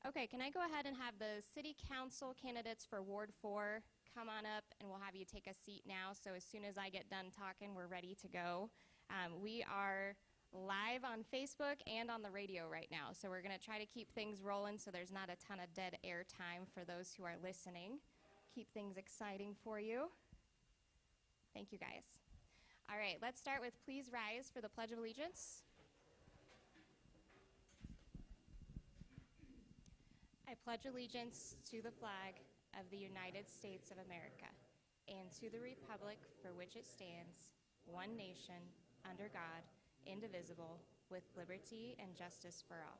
Okay, can I go ahead and have the city council candidates for Ward 4 come on up, and we'll have you take a seat now, so as soon as I get done talking, we're ready to go. We are live on Facebook and on the radio right now, so we're going to try to keep things rolling so there's not a ton of dead air time for those who are listening. Keep things exciting for you. Thank you, guys. All right, let's start with please rise for the Pledge of Allegiance. I pledge allegiance to the flag of the United States of America and to the republic for which it stands, one nation, under God, indivisible, with liberty and justice for all.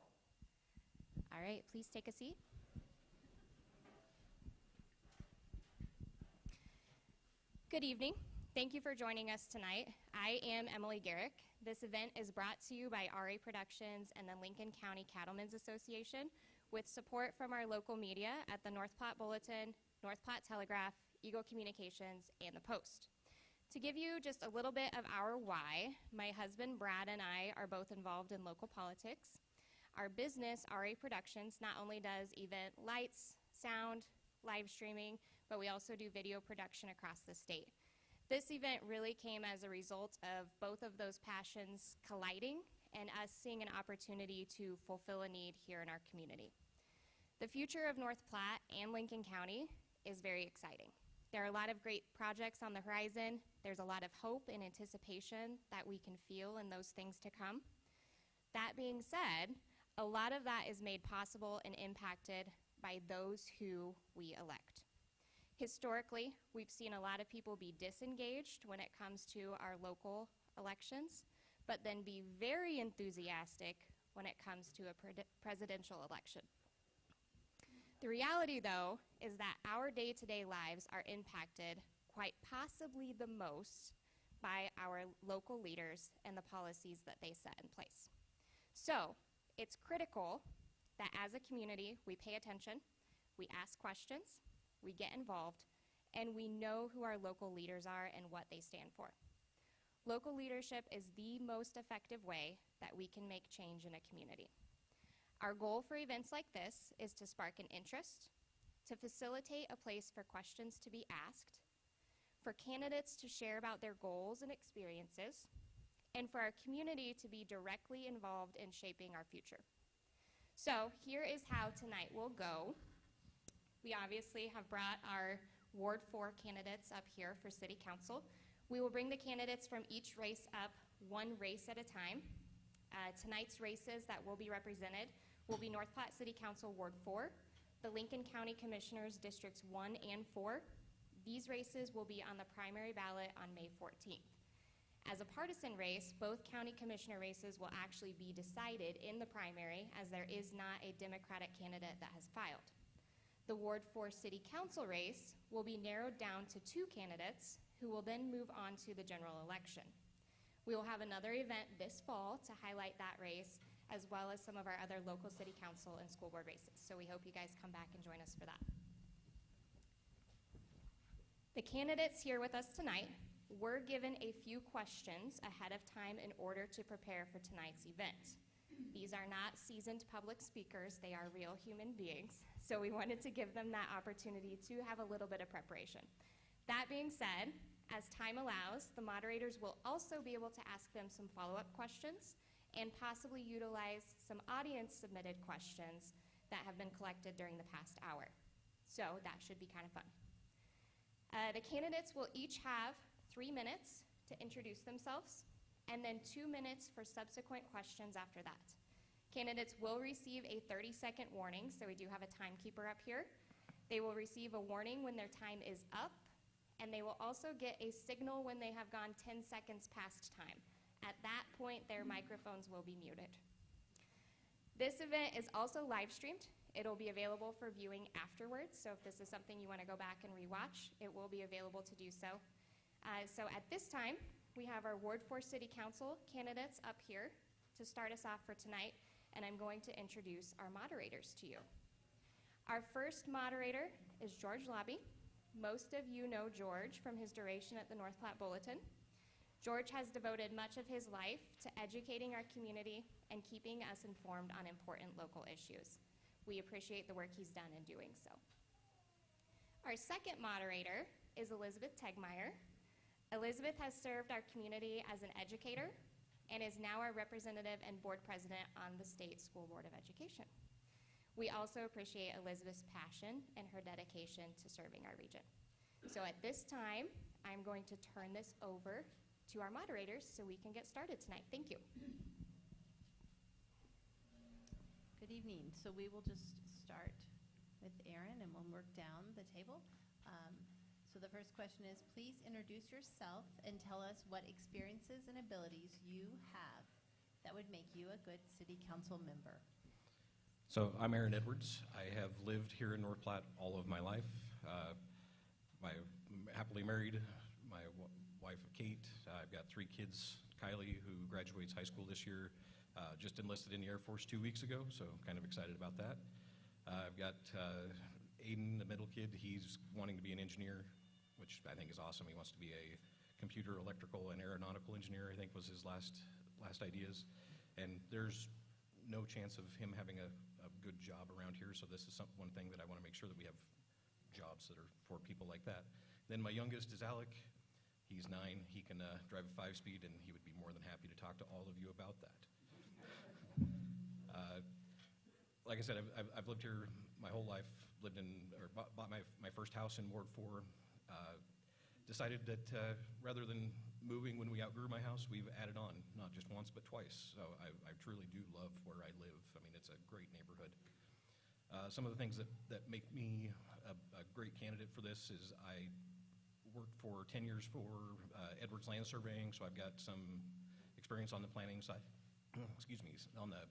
All right, please take a seat. Good evening. Thank you for joining us tonight. I am Emily Garrick. This event is brought to you by RA Productions and the Lincoln County Cattlemen's Association, with support from our local media at the North Platte Bulletin, North Platte Telegraph, Eagle Communications, and the Post. To give you just a little bit of our why, my husband Brad and I are both involved in local politics. Our business, RA Productions, not only does event lights, sound, live streaming, but we also do video production across the state. This event really came as a result of both of those passions colliding and us seeing an opportunity to fulfill a need here in our community. The future of North Platte and Lincoln County is very exciting. There are a lot of great projects on the horizon. There's a lot of hope and anticipation that we can feel in those things to come. That being said, a lot of that is made possible and impacted by those who we elect. Historically, we've seen a lot of people be disengaged when it comes to our local elections, but then be very enthusiastic when it comes to a presidential election. The reality, though, is that our day-to-day lives are impacted quite possibly the most by our local leaders and the policies that they set in place. So it's critical that as a community, we pay attention, we ask questions, we get involved, and we know who our local leaders are and what they stand for. Local leadership is the most effective way that we can make change in a community. Our goal for events like this is to spark an interest, to facilitate a place for questions to be asked, for candidates to share about their goals and experiences, and for our community to be directly involved in shaping our future. So here is how tonight will go. We obviously have brought our Ward 4 candidates up here for City Council. We will bring the candidates from each race up one race at a time. Tonight's races that will be represented will be North Platte City Council Ward 4, the Lincoln County Commissioners Districts 1 and 4. These races will be on the primary ballot on May 14th. As a partisan race, both county commissioner races will actually be decided in the primary, as there is not a Democratic candidate that has filed. The Ward 4 City Council race will be narrowed down to 2 candidates who will then move on to the general election. We will have another event this fall to highlight that race, as well as some of our other local city council and school board races. So we hope you guys come back and join us for that. The candidates here with us tonight were given a few questions ahead of time in order to prepare for tonight's event. These are not seasoned public speakers, they are real human beings, so we wanted to give them that opportunity to have a little bit of preparation. That being said, as time allows, the moderators will also be able to ask them some follow-up questions and possibly utilize some audience-submitted questions that have been collected during the past hour. So that should be kind of fun. The candidates will each have 3 minutes to introduce themselves, and then 2 minutes for subsequent questions after that. Candidates will receive a 30-second warning, so we do have a timekeeper up here. They will receive a warning when their time is up, and they will also get a signal when they have gone 10 seconds past time. At that point, their microphones will be muted. This event is also live streamed. It'll be available for viewing afterwards, so if this is something you want to go back and rewatch, it will be available to do so. So at this time, we have our Ward 4 City Council candidates up here to start us off for tonight, and I'm going to introduce our moderators to you. Our first moderator is George Lobby. Most of you know George from his duration at the North Platte Bulletin. George has devoted much of his life to educating our community and keeping us informed on important local issues. We appreciate the work he's done in doing so. Our second moderator is Elizabeth Tegmeyer. Elizabeth has served our community as an educator and is now our representative and board president on the State School Board of Education. We also appreciate Elizabeth's passion and her dedication to serving our region. So at this time, I'm going to turn this over to our moderators so we can get started tonight. Thank you. Good evening. So we will just start with Aaron and we'll work down the table. So the first question is, please introduce yourself and tell us what experiences and abilities you have that would make you a good city council member. So I'm Aaron Edwards. I have lived here in North Platte all of my life. I'm happily married. My wife, Kate. I've got 3 kids. Kylie, who graduates high school this year, just enlisted in the Air Force 2 weeks ago, so kind of excited about that. I've got Aiden, the middle kid. He's wanting to be an engineer, which I think is awesome. He wants to be a computer, electrical, and aeronautical engineer, I think was his last ideas. And there's no chance of him having a good job around here, so this is one thing that I want to make sure that we have jobs that are for people like that. Then my youngest is Alec. He's 9. He can drive a 5-speed, and he would be more than happy to talk to all of you about that. Like I said, I've lived here my whole life. Bought my first house in Ward 4. Decided that rather than moving when we outgrew my house, we've added on, not just once but twice. So I truly do love where I live. I mean, it's a great neighborhood. Some of the things that make me a great candidate for this is I worked for 10 years for Edwards Land Surveying, so I've got some experience on the planning side. Excuse me, on the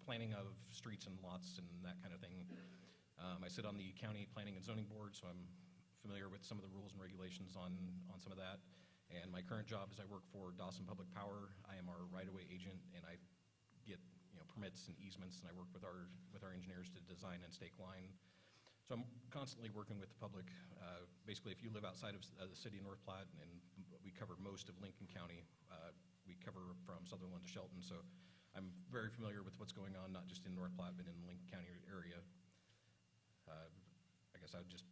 planning of streets and lots and that kind of thing. I sit on the county planning and zoning board, so I'm familiar with some of the rules and regulations on some of that. And my current job is I work for Dawson Public Power. I am our right-of-way agent, and I get permits and easements, and I work with our engineers to design and stake line. So I'm constantly working with the public. Basically, if you live outside of the city of North Platte, and we cover most of Lincoln County, we cover from Sutherland to Shelton, so I'm very familiar with what's going on, not just in North Platte, but in the Lincoln County area. I guess I would just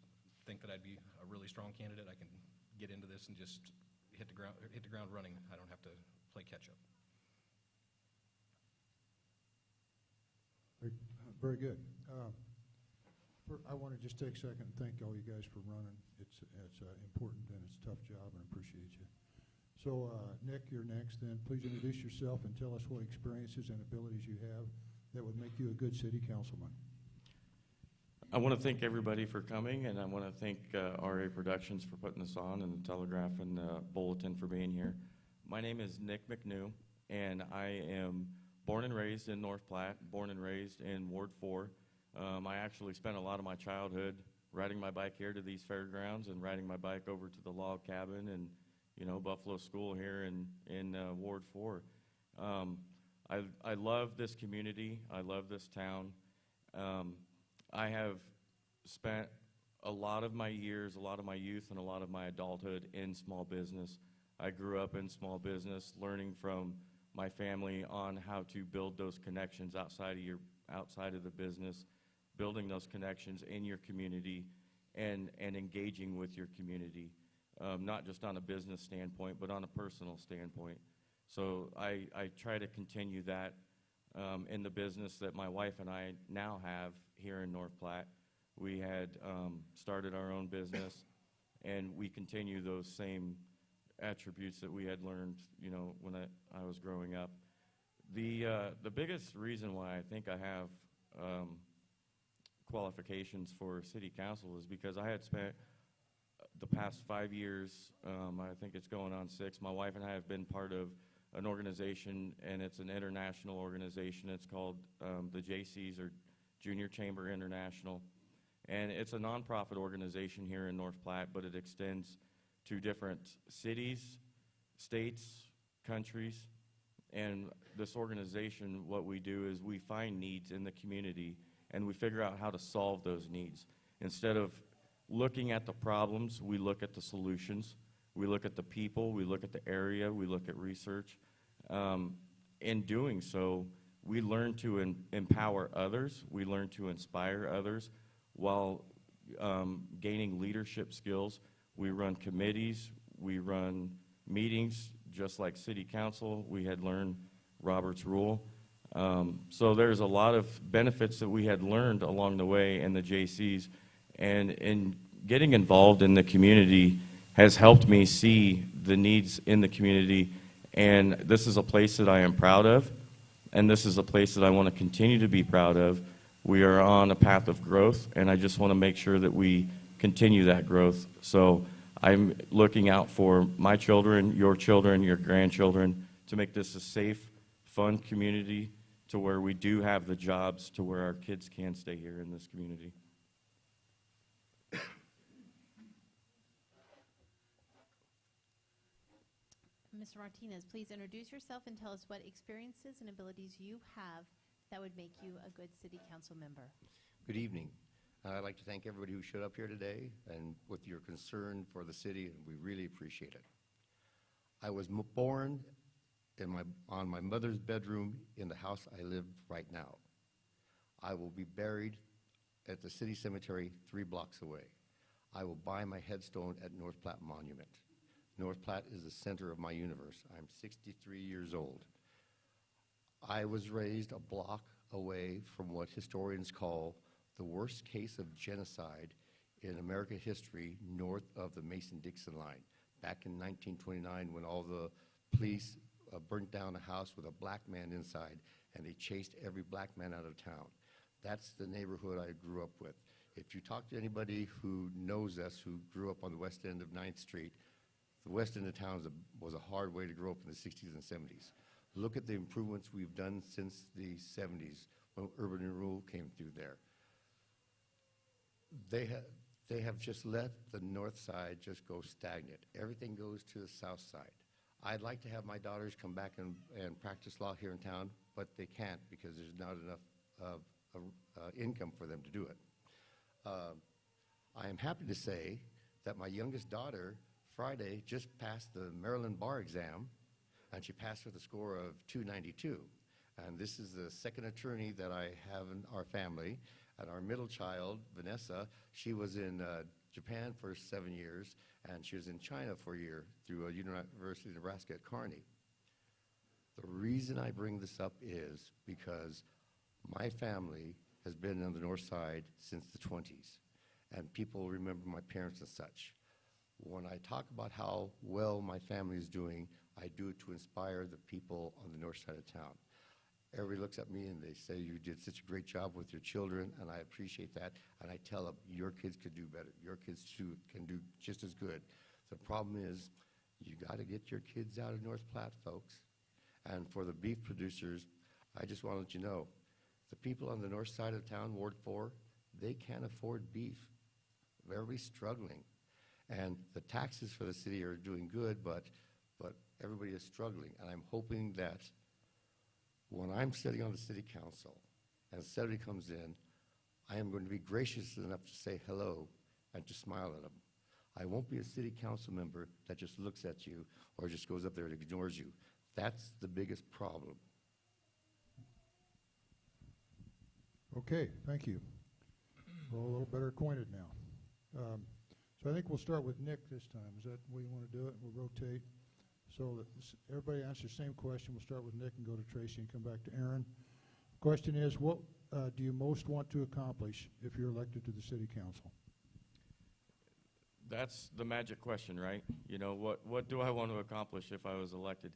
think that I'd be a really strong candidate. I can get into this and just hit the ground running. I don't have to play catch up. Very good. I want to just take a second and thank all you guys for running. It's important and it's a tough job, and I appreciate you. So Nick, you're next. Then please introduce yourself and tell us what experiences and abilities you have that would make you a good city councilman. I want to thank everybody for coming, and I want to thank RA Productions for putting this on, and the Telegraph and the Bulletin for being here. My name is Nick McNew, and I am born and raised in North Platte, born and raised in Ward 4. I actually spent a lot of my childhood riding my bike here to these fairgrounds and riding my bike over to the log cabin and, Buffalo School here in Ward 4. I love this community. I love this town. I have spent a lot of my years, a lot of my youth, and a lot of my adulthood in small business. I grew up in small business, learning from my family on how to build those connections outside of the business, building those connections in your community, and engaging with your community, not just on a business standpoint, but on a personal standpoint. So I try to continue that in the business that my wife and I now have here in North Platte. We had started our own business, and we continue those same attributes that we had learned, when I was growing up. The biggest reason why I think I have qualifications for city council is because I had spent the past 5 years, I think it's going on 6, my wife and I have been part of an organization, and it's an international organization. It's called the JCs, or Junior Chamber International, and it's a nonprofit organization here in North Platte, but it extends to different cities, states, countries. And this organization, what we do is we find needs in the community, and we figure out how to solve those needs. Instead of looking at the problems, we look at the solutions. We look at the people, we look at the area, we look at research. In doing so, we learn to empower others, we learn to inspire others while gaining leadership skills. We run committees, we run meetings, just like city council. We had learned Robert's rule. So there's a lot of benefits that we had learned along the way in the JCs, and in getting involved in the community has helped me see the needs in the community, and this is a place that I am proud of, and this is a place that I want to continue to be proud of. We are on a path of growth, and I just want to make sure that we continue that growth. So I'm looking out for my children, your grandchildren, to make this a safe, fun community, to where we do have the jobs, to where our kids can stay here in this community. Mr. Martinez, please introduce yourself and tell us what experiences and abilities you have that would make you a good city council member. Good evening. I'd like to thank everybody who showed up here today and with your concern for the city, and we really appreciate it. I was born on my mother's bedroom in the house I live right now. I will be buried at the city cemetery 3 blocks away. I will buy my headstone at North Platte Monument. North Platte is the center of my universe. I'm 63 years old. I was raised a block away from what historians call the worst case of genocide in American history north of the Mason-Dixon line. Back in 1929, when all the police burnt down a house with a black man inside, and they chased every black man out of town. That's the neighborhood I grew up with. If you talk to anybody who knows us, who grew up on the west end of 9th Street, the west end of town was a hard way to grow up in the 60s and 70s. Look at the improvements we've done since the 70s when urban renewal came through there. They have just let the north side just go stagnant. Everything goes to the south side. I'd like to have my daughters come back and practice law here in town, but they can't because there's not enough income for them to do it. I am happy to say that my youngest daughter, Friday, just passed the Maryland bar exam, and she passed with a score of 292. And this is the second attorney that I have in our family. And our middle child, Vanessa, she was in Japan for 7 years, and she was in China for a year through University of Nebraska at Kearney. The reason I bring this up is because my family has been on the north side since the 20s, and people remember my parents and such. When I talk about how well my family is doing, I do it to inspire the people on the north side of town. Everybody looks at me and they say, you did such a great job with your children, and I appreciate that. And I tell them, your kids could do better. Your kids too can do just as good. The problem is, you got to get your kids out of North Platte, folks. And for the beef producers, I just want to let you know, the people on the north side of town, Ward 4, they can't afford beef. Everybody's struggling. And the taxes for the city are doing good, but everybody is struggling. And I'm hoping that when I'm sitting on the city council and somebody comes in, I am going to be gracious enough to say hello and to smile at them. I won't be a city council member that just looks at you or just goes up there and ignores you. That's the biggest problem. Okay, thank you. We're all a little better acquainted now. So I think we'll start with Nick this time. Is that the way you want to do it? We'll rotate. So that everybody answers the same question. We'll start with Nick and go to Tracy and come back to Aaron. Question is, what do you most want to accomplish if you're elected to the city council? That's the magic question, right? You know, what do I want to accomplish if I was elected?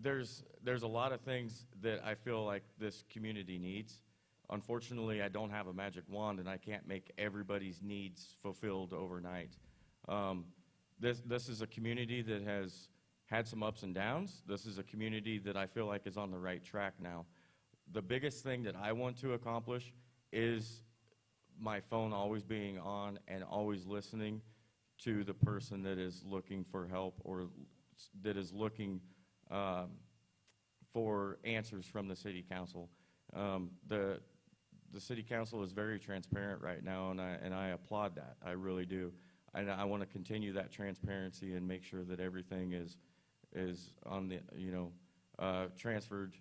There's a lot of things that I feel like this community needs. Unfortunately, I don't have a magic wand, and I can't make everybody's needs fulfilled overnight. This is a community that has had some ups and downs. This is a community that I feel like is on the right track now. The biggest thing that I want to accomplish is my phone always being on and always listening to the person that is looking for help or that is looking for answers from the city council. The city council is very transparent right now, and I applaud that. I really do. And I want to continue that transparency and make sure that everything is on the, transferred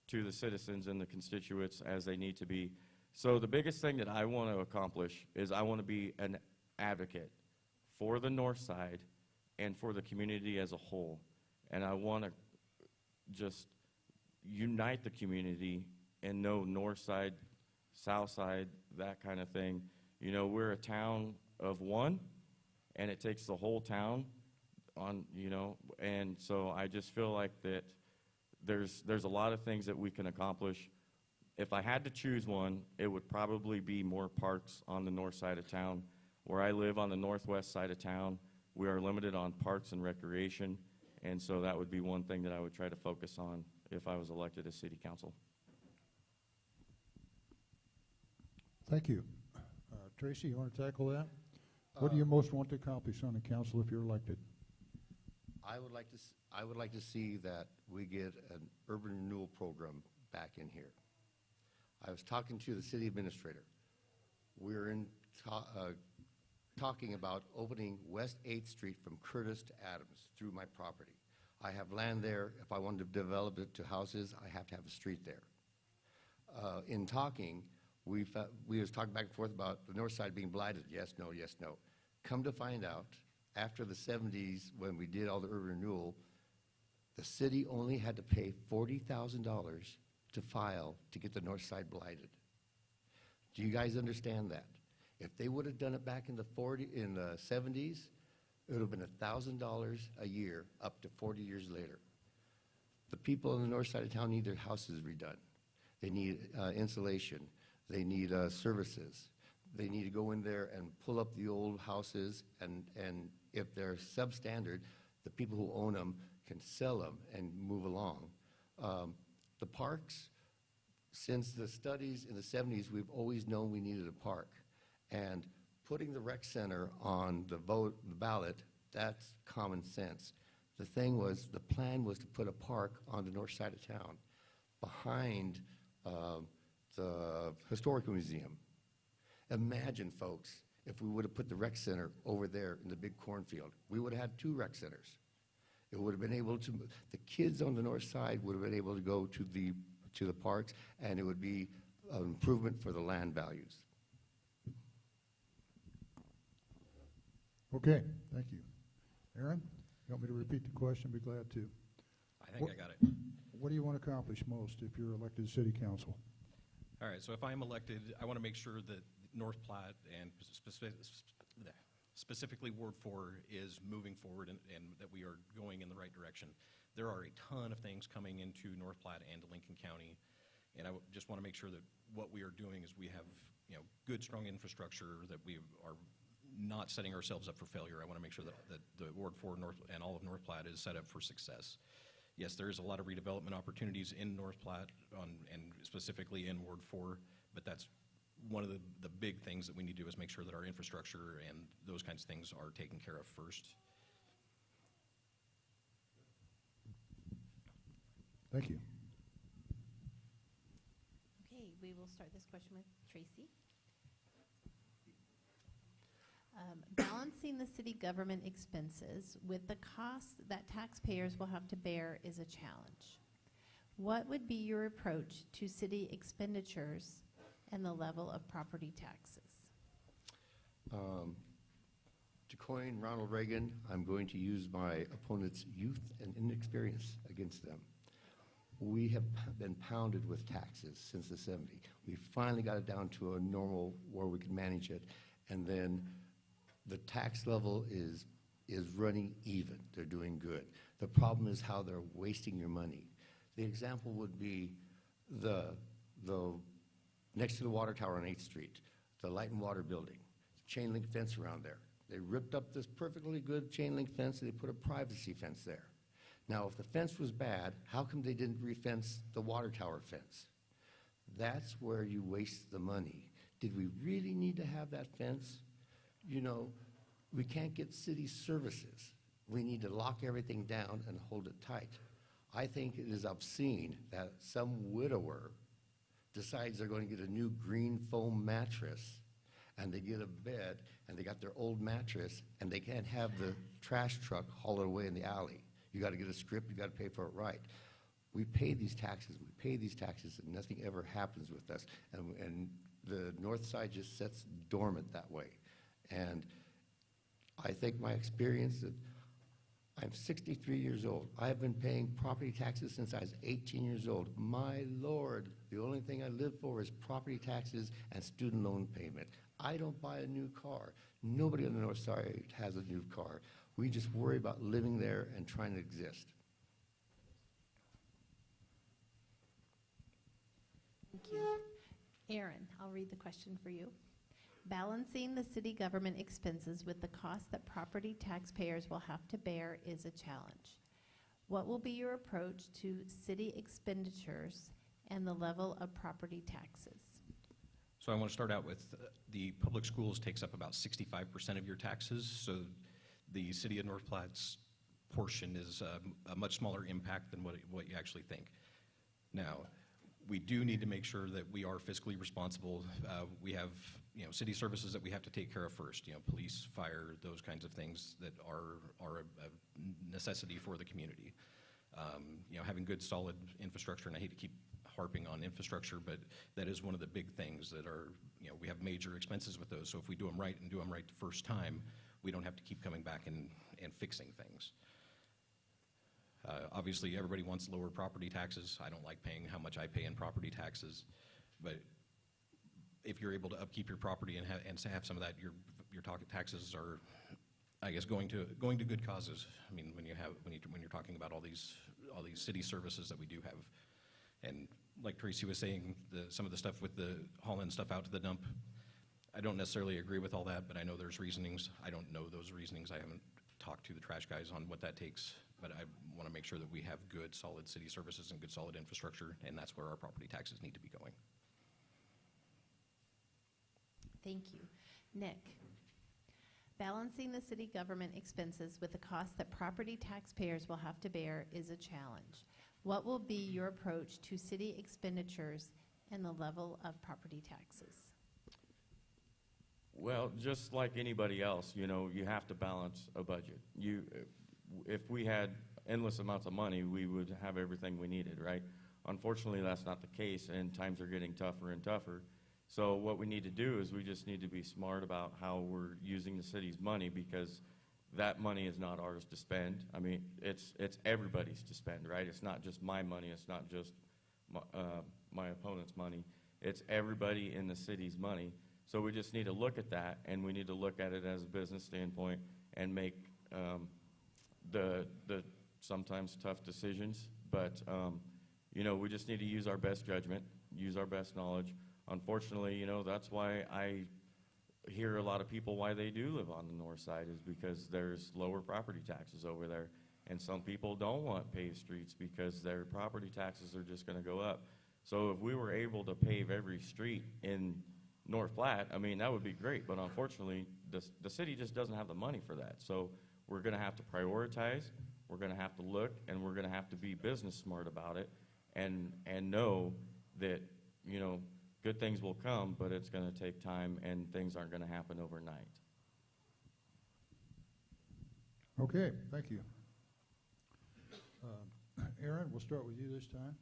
to the citizens and the constituents as they need to be. So the biggest thing that I want to accomplish is I want to be an advocate for the north side and for the community as a whole. And I want to just unite the community and know north side, south side, that kind of thing. You know, we're a town of one, and it takes the whole town on, you know, and so I just feel like that there's a lot of things that we can accomplish. If I had to choose one, it would probably be more parks on the north side of town. Where I live on the northwest side of town, we are limited on parks and recreation, and so that would be one thing that I would try to focus on if I was elected as city council. Thank you. Tracy, you want to tackle that? What do you most want to accomplish on the council if you're elected? I would like to see that we get an urban renewal program back in here. I was talking to the city administrator. We're talking about opening West 8th Street from Curtis to Adams through my property. I have land there. If I wanted to develop it to houses, I have to have a street there. In talking, we was talking back and forth about the north side being blighted. Yes, no, yes, no. Come to find out, after the 70s, when we did all the urban renewal, the city only had to pay $40,000 to file to get the north side blighted. Do you guys understand that? If they would have done it back in the 70s, it would have been $1,000 a year up to 40 years later. The people on the north side of town need their houses redone. They need insulation. They need services. They need to go in there and pull up the old houses, and if they're substandard, the people who own them can sell them and move along. The parks, since the studies in the 70s, we've always known we needed a park. And putting the rec center on the ballot, that's common sense. The thing was, the plan was to put a park on the north side of town behind the Historical Museum. Imagine, folks, if we would have put the rec center over there in the big cornfield. We would have had 2 rec centers. It would have been able to, the kids on the north side would have been able to go to the parks, and it would be an improvement for the land values. Okay, thank you. Aaron, you want me to repeat the question? Be glad to. I think I got it. What do you want to accomplish most if you're elected to city council? All right, so if I'm elected, I want to make sure that North Platte and specifically Ward 4 is moving forward and that we are going in the right direction. There are a ton of things coming into North Platte and Lincoln County, and I just want to make sure that what we are doing is we have, you know, good, strong infrastructure, that we are not setting ourselves up for failure. I want to make sure that the Ward 4 North and all of North Platte is set up for success. Yes, there is a lot of redevelopment opportunities in North Platte and specifically in Ward 4, but that's one of the big things that we need to do is make sure that our infrastructure and those kinds of things are taken care of first. Thank you. Okay, we will start this question with Tracy. Balancing the city government expenses with the costs that taxpayers will have to bear is a challenge. What would be your approach to city expenditures and the level of property taxes? To coin Ronald Reagan, I'm going to use my opponent's youth and inexperience against them. We have been pounded with taxes since the 70s. We finally got it down to a normal where we can manage it, and then the tax level is running even. They're doing good. The problem is how they're wasting your money. The example would be the next to the water tower on 8th Street, the Light and Water building, chain link fence around there. They ripped up this perfectly good chain link fence and they put a privacy fence there. Now, if the fence was bad, how come they didn't re-fence the water tower fence? That's where you waste the money. Did we really need to have that fence? You know, we can't get city services. We need to lock everything down and hold it tight. I think it is obscene that some widower decides they're going to get a new green foam mattress, and they get a bed, and they got their old mattress, and they can't have the trash truck haul it away in the alley. You got to get a script, you got to pay for it right. We pay these taxes, and nothing ever happens with us. And the north side just sits dormant that way. And I think my experience that I'm 63 years old. I have been paying property taxes since I was 18 years old. My Lord, the only thing I live for is property taxes and student loan payment. I don't buy a new car. Nobody on the north side has a new car. We just worry about living there and trying to exist. Thank you. Aaron, I'll read the question for you. Balancing the city government expenses with the cost that property taxpayers will have to bear is a challenge. What will be your approach to city expenditures and the level of property taxes? So I want to start out with the public schools takes up about 65% of your taxes. So the city of North Platte's portion is a much smaller impact than what you actually think. Now, we do need to make sure that we are fiscally responsible. We have, city services that we have to take care of first. Police, fire, those kinds of things that are a necessity for the community. Having good, solid infrastructure, and I hate to keep harping on infrastructure, but that is one of the big things that are, we have major expenses with those. So if we do them right and do them right the first time, we don't have to keep coming back and fixing things. Obviously, everybody wants lower property taxes. I don't like paying how much I pay in property taxes, but if you're able to upkeep your property and have some of that, your taxes are, I guess, going to good causes. I mean, when you're talking about all these city services that we do have, and like Tracy was saying, some of the stuff with the hauling stuff out to the dump, I don't necessarily agree with all that, but I know there's reasonings. I don't know those reasonings. I haven't talked to the trash guys on what that takes. But I want to make sure that we have good, solid city services and good, solid infrastructure, and that's where our property taxes need to be going. Thank you. Nick, balancing the city government expenses with the cost that property taxpayers will have to bear is a challenge. What will be your approach to city expenditures and the level of property taxes? Well, just like anybody else, you have to balance a budget. If we had endless amounts of money, we would have everything we needed, right? Unfortunately, that's not the case, and times are getting tougher and tougher. So what we need to do is we just need to be smart about how we're using the city's money, because that money is not ours to spend. I mean, it's everybody's to spend, right? It's not just my money. It's not just my opponent's money. It's everybody in the city's money. So we just need to look at that, and we need to look at it as a business standpoint and make the sometimes tough decisions, but we just need to use our best judgment, use our best knowledge. Unfortunately, that's why I hear a lot of people why they do live on the north side is because there's lower property taxes over there, and some people don't want paved streets because their property taxes are just going to go up. So if we were able to pave every street in North Platte, I mean, that would be great, but unfortunately, the city just doesn't have the money for that. So we're going to have to prioritize, we're going to have to look, and we're going to have to be business smart about it and know that, good things will come, but it's going to take time and things aren't going to happen overnight. Okay, thank you. Aaron, we'll start with you this time.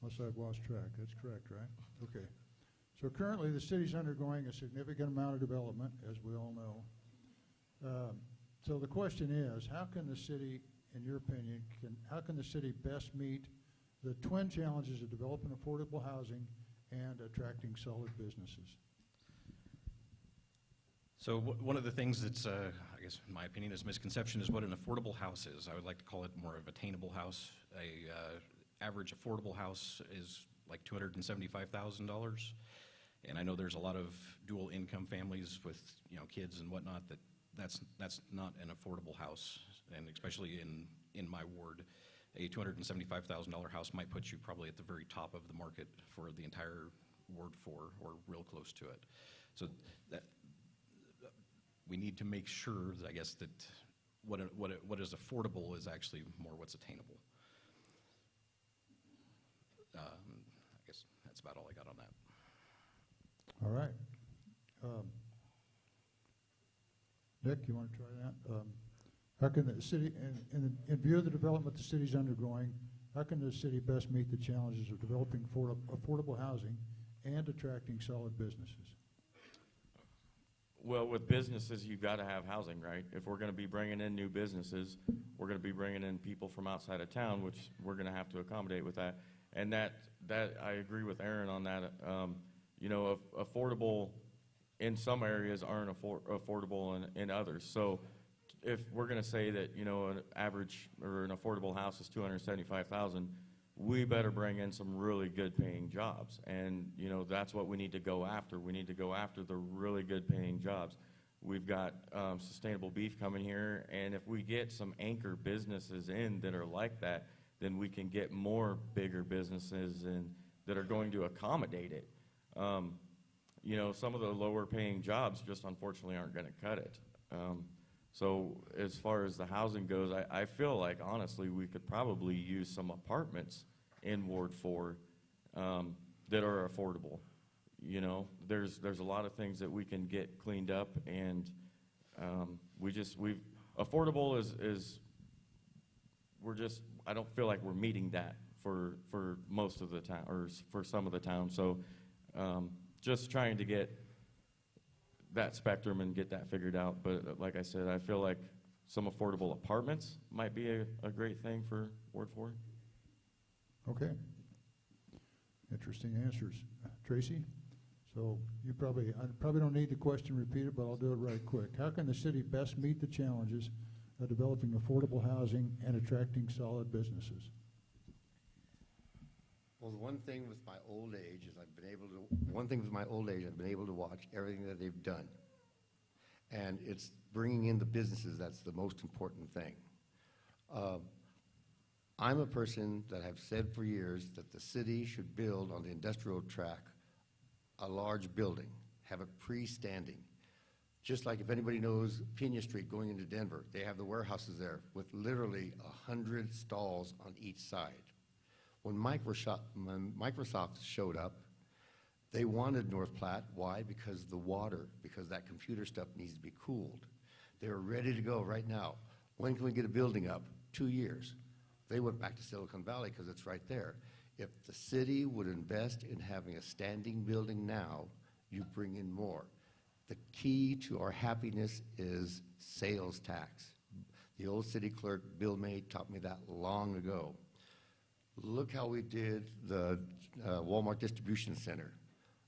Unless I've lost track. That's correct, right? Okay. So currently the city's undergoing a significant amount of development, as we all know. So the question is, how can the city, in your opinion, how can the city best meet the twin challenges of developing affordable housing and attracting solid businesses? So one of the things that's, I guess, in my opinion, is a misconception is what an affordable house is. I would like to call it more of an attainable house. Average affordable house is like $275,000. And I know there's a lot of dual income families with kids and whatnot that's not an affordable house, and especially in my ward, a $275,000 house might put you probably at the very top of the market for the entire Ward 4 or real close to it. So that we need to make sure that I guess that what is affordable is actually more what's attainable. I guess that's about all I got on that. All right. Nick, you want to try that? How can the city, in view of the development the city's undergoing, How can the city best meet the challenges of developing affordable housing and attracting solid businesses? Well, with businesses, you've got to have housing, right? If we're going to be bringing in new businesses, we're going to be bringing in people from outside of town, which we're going to have to accommodate with that. And that I agree with Aaron on that. You know, affordable in some areas aren't affordable in others. So if we're going to say that, you know, an average or an affordable house is $275,000, we better bring in some really good paying jobs. And, you know, that's what we need to go after. We need to go after the really good paying jobs. We've got sustainable beef coming here, and if we get some anchor businesses in that are like that, then we can get more bigger businesses and that are going to accommodate it. You know, some of the lower paying jobs just unfortunately aren't going to cut it. So as far as the housing goes, I feel like honestly we could probably use some apartments in Ward 4 that are affordable. You know, there's a lot of things that we can get cleaned up, and affordable is I don't feel like we're meeting that for most of the town, or for some of the town. So just trying to get that spectrum and get that figured out. But like I said, I feel like some affordable apartments might be a great thing for Ward 4. Okay. Interesting answers. Tracy? So I probably don't need the question repeated, but I'll do it right quick. How can the city best meet the challenges of developing affordable housing and attracting solid businesses? Well, the one thing with my old age is I've been able to watch everything that they've done. And it's bringing in the businesses that's the most important thing. I'm a person that have said for years that the city should build on the industrial track a large building, have it freestanding. Just like if anybody knows Pena Street going into Denver, they have the warehouses there with literally 100 stalls on each side. When Microsoft showed up, they wanted North Platte. Why? Because because that computer stuff needs to be cooled. They're ready to go right now. When can we get a building up? 2 years. They went back to Silicon Valley because it's right there. If the city would invest in having a standing building now, you bring in more. The key to our happiness is sales tax. The old city clerk, Bill May, taught me that long ago. Look how we did the Walmart distribution center.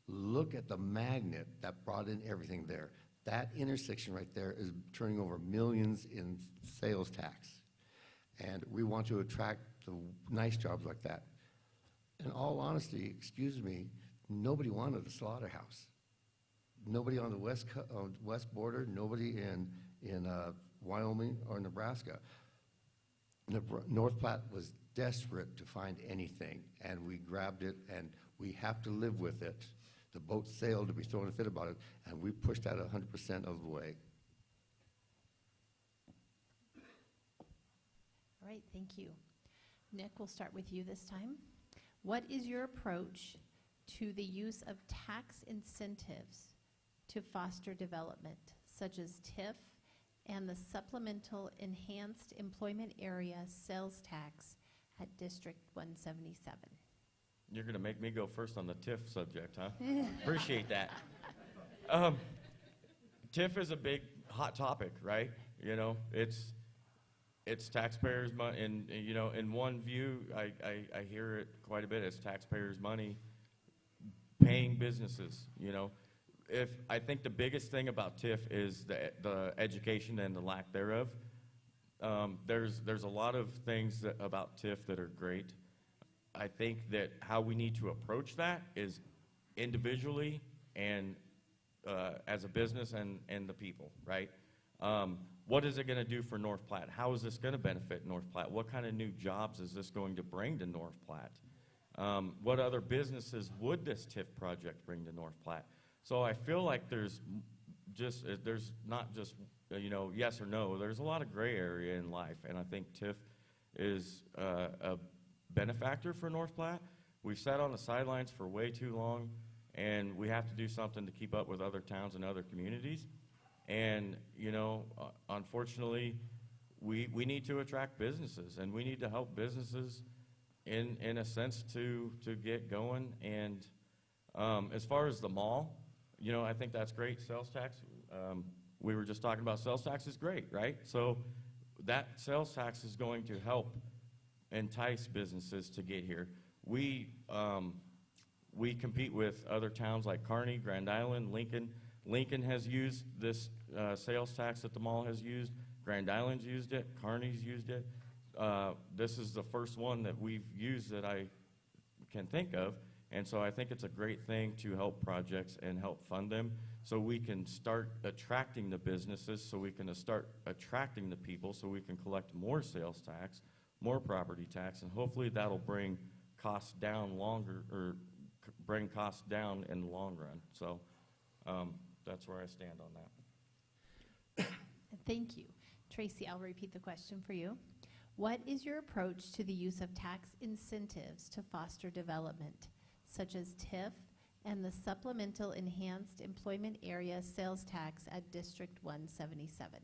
Look at the magnet that brought in everything there. That intersection right there is turning over millions in sales tax. And we want to attract the nice jobs like that. In all honesty, excuse me, nobody wanted a slaughterhouse. Nobody on the west border, nobody in Wyoming or Nebraska. North Platte was desperate to find anything, and we grabbed it, and we have to live with it. The boat sailed to be throwing a fit about it, and we pushed that 100% of the way. All right, thank you. Nick, we'll start with you this time. What is your approach to the use of tax incentives to foster development, such as TIF and the supplemental enhanced employment area sales tax at District 177? You're going to make me go first on the TIF subject, huh? Appreciate that. TIF is a big, hot topic, right? You know, it's taxpayers' money, and you know, in one view, I hear it quite a bit. It's taxpayers' money paying businesses. You know, I think the biggest thing about TIF is the education and the lack thereof. There's a lot of things about TIF that are great. I think that how we need to approach that is individually and as a business and the people, right? What is it going to do for North Platte? How is this going to benefit North Platte? What kind of new jobs is this going to bring to North Platte? What other businesses would this TIF project bring to North Platte? So I feel like there's not just, you know, yes or no. There's a lot of gray area in life, and I think TIF is a benefactor for North Platte. We've sat on the sidelines for way too long, and we have to do something to keep up with other towns and other communities. And, you know, unfortunately, we need to attract businesses, and we need to help businesses in a sense to get going. And as far as the mall, you know, I think that's great. Sales tax, we were just talking about sales tax is great, right? So that sales tax is going to help entice businesses to get here. We compete with other towns like Kearney, Grand Island, Lincoln. Lincoln has used this sales tax that the mall has used. Grand Island's used it. Kearney's used it. This is the first one that we've used that I can think of. And so I think it's a great thing to help projects and help fund them so we can start attracting the businesses, so we can start attracting the people, so we can collect more sales tax, more property tax, and hopefully that'll bring costs down longer, or bring costs down in the long run. So that's where I stand on that. Thank you. Tracy, I'll repeat the question for you. What is your approach to the use of tax incentives to foster development, such as TIF and the Supplemental Enhanced Employment Area Sales Tax at District 177?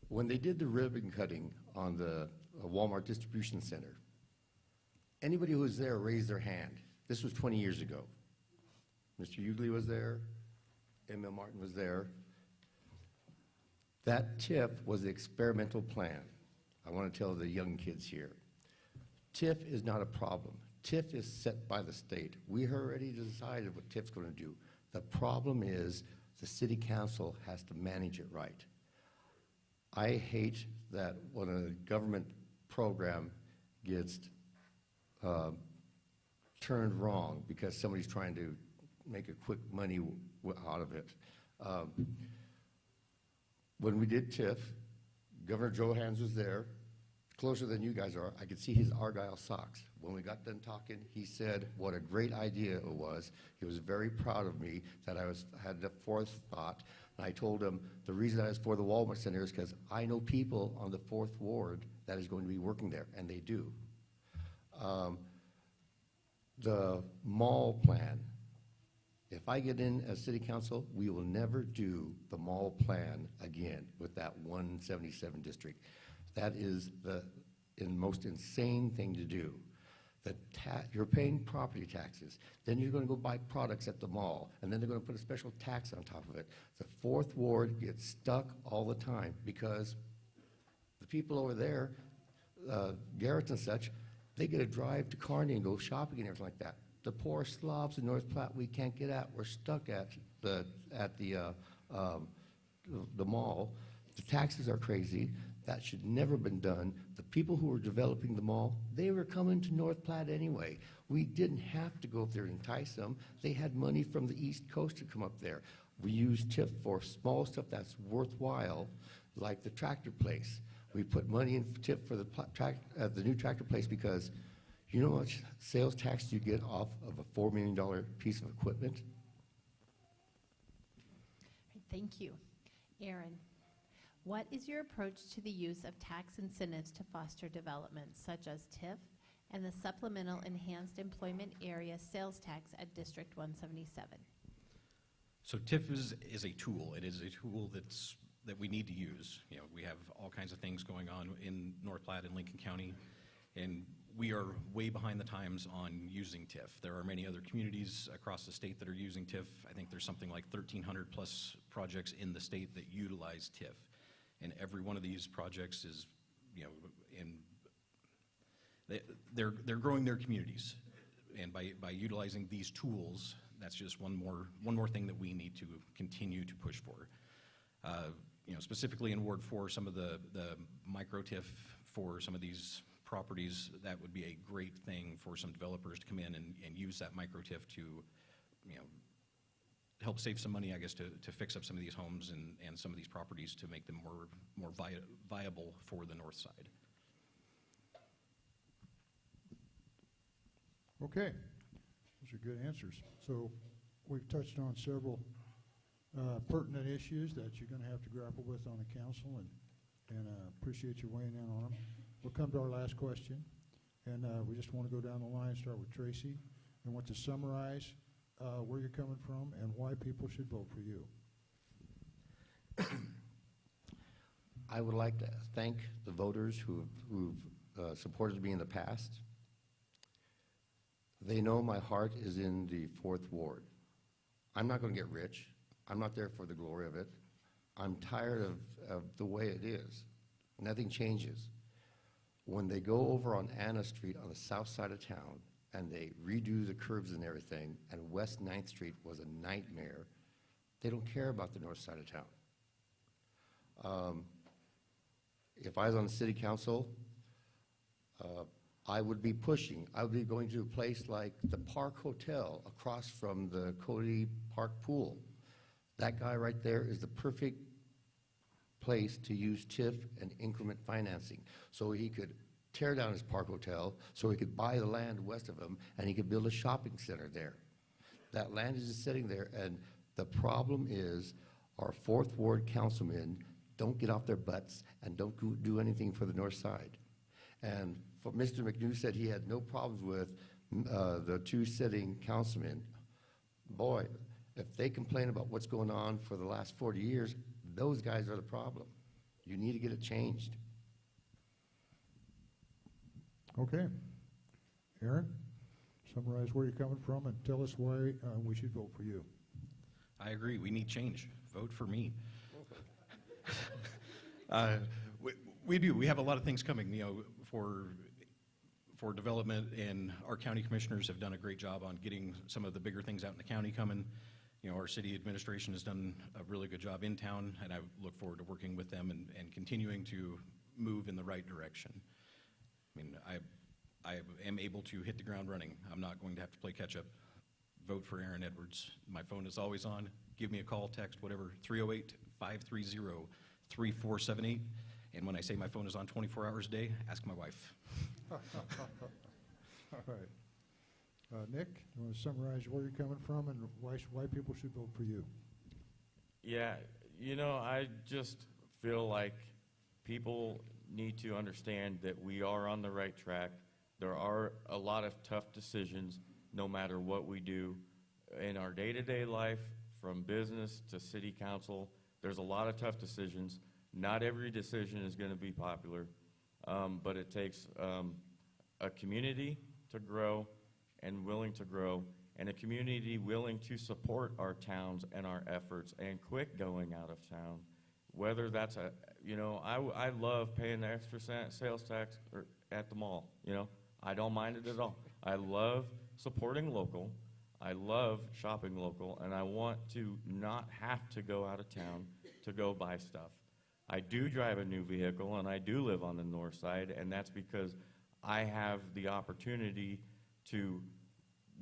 When they did the ribbon cutting on the Walmart Distribution Center, anybody who was there raised their hand. This was 20 years ago. Mr. Hughley was there. M.L. Martin was there. That TIF was the experimental plan. I want to tell the young kids here. TIF is not a problem. TIF is set by the state. We already decided what TIF's going to do. The problem is the city council has to manage it right. I hate that when a government program gets turned wrong because somebody's trying to make a quick money out of it. When we did TIF, Governor Joe Hans was there, closer than you guys are. I could see his Argyle socks. When we got done talking, he said what a great idea it was. He was very proud of me that I had the forethought. And I told him the reason I was for the Walmart Center is because I know people on the 4th Ward that is going to be working there, and they do. The mall plan. If I get in as city council, we will never do the mall plan again with that 177 district. That is the most insane thing to do. You're paying property taxes, then you're going to go buy products at the mall, and then they're going to put a special tax on top of it. The 4th Ward gets stuck all the time because the people over there, Garrett and such, they get to drive to Kearney and go shopping and everything like that. The poor slobs in North Platte we can't get at. We're stuck at the mall. The taxes are crazy. That should never been done. The people who were developing the mall, they were coming to North Platte anyway. We didn't have to go up there and entice them. They had money from the East Coast to come up there. We used TIF for small stuff that's worthwhile, like the tractor place. We put money in TIF for the new tractor place because you know how much sales tax you get off of a $4 million piece of equipment? Thank you. Aaron, what is your approach to the use of tax incentives to foster development, such as TIF and the Supplemental Enhanced Employment Area Sales Tax at District 177? So TIF is a tool. It is a tool that we need to use. You know, we have all kinds of things going on in North Platte and Lincoln County, and we are way behind the times on using TIF. There are many other communities across the state that are using TIF. I think there's something like 1,300 plus projects in the state that utilize TIF. And every one of these projects is, you know, they're growing their communities. And by utilizing these tools, that's just one more thing that we need to continue to push for. You know, specifically in Ward 4, some of the micro TIF for some of these properties, that would be a great thing for some developers to come in and use that micro TIF to, you know, help save some money, I guess, to fix up some of these homes and some of these properties to make them more viable for the north side. Okay, those are good answers. So we've touched on several pertinent issues that you're going to have to grapple with on the council, and appreciate you weighing in on them. We'll come to our last question, and we just want to go down the line, start with Tracy, and want to summarize where you're coming from and why people should vote for you. I would like to thank the voters who've supported me in the past. They know my heart is in the 4th Ward. I'm not going to get rich. I'm not there for the glory of it. I'm tired of the way it is. Nothing changes. When they go over on Anna Street on the south side of town and they redo the curbs and everything, and West 9th Street was a nightmare, they don't care about the north side of town. If I was on the city council, I would be pushing. I would be going to a place like the Park Hotel across from the Cody Park Pool. That guy right there is the perfect place to use TIF and increment financing. So he could tear down his Park Hotel, so he could buy the land west of him, and he could build a shopping center there. That land is just sitting there, and the problem is our 4th Ward councilmen don't get off their butts and don't do anything for the north side. And Mr. McNew said he had no problems with the 2 sitting councilmen. Boy, if they complain about what's going on for the last 40 years, those guys are the problem. You need to get it changed. Okay. Aaron, summarize where you're coming from and tell us why we should vote for you. I agree. We need change. Vote for me. We do. We have a lot of things coming, for development, and our county commissioners have done a great job on getting some of the bigger things out in the county coming. Our city administration has done a really good job in town, and I look forward to working with them and continuing to move in the right direction. I mean, I am able to hit the ground running. I'm not going to have to play catch up. Vote for Aaron Edwards. My phone is always on. Give me a call, text, whatever, 308-530-3478. And when I say my phone is on 24 hours a day, ask my wife. All right. Nick, you want to summarize where you're coming from and why people should vote for you? Yeah, I just feel like people need to understand that we are on the right track. There are a lot of tough decisions no matter what we do in our day-to-day life, from business to city council. There's a lot of tough decisions. Not every decision is going to be popular, but it takes a community to grow and willing to grow, and a community willing to support our towns and our efforts and quit going out of town. Whether that's I love paying the extra sales tax at the mall. I don't mind it at all. I love supporting local. I love shopping local, and I want to not have to go out of town to go buy stuff. I do drive a new vehicle, and I do live on the north side, and that's because I have the opportunity to,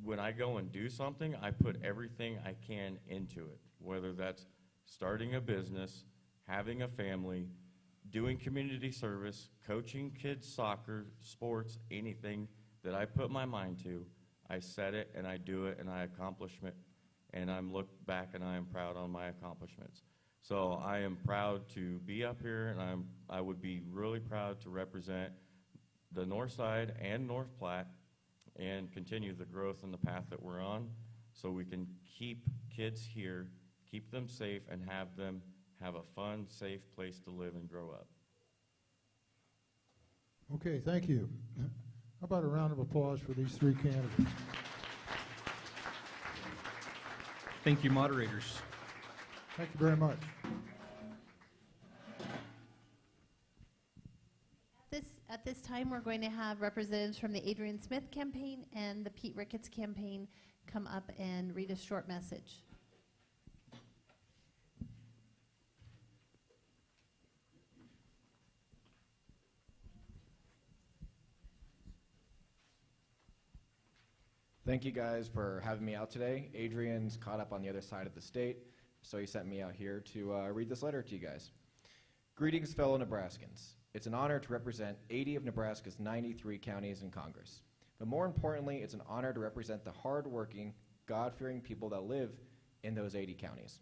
when I go and do something, I put everything I can into it, whether that's starting a business, having a family, doing community service, coaching kids soccer, sports, anything that I put my mind to, I set it and I do it and I accomplish it, and I'm looked back and I am proud on my accomplishments. So I am proud to be up here, and I would be really proud to represent the north side and North Platte and continue the growth and the path that we're on, so we can keep kids here, keep them safe, and have them have a fun, safe place to live and grow up. Okay, thank you. How about a round of applause for these 3 candidates? Thank you, moderators. Thank you very much. At this time, we're going to have representatives from the Adrian Smith campaign and the Pete Ricketts campaign come up and read a short message. Thank you guys for having me out today. Adrian's caught up on the other side of the state, so he sent me out here to read this letter to you guys. Greetings, fellow Nebraskans. It's an honor to represent 80 of Nebraska's 93 counties in Congress. But more importantly, it's an honor to represent the hard-working, God-fearing people that live in those 80 counties.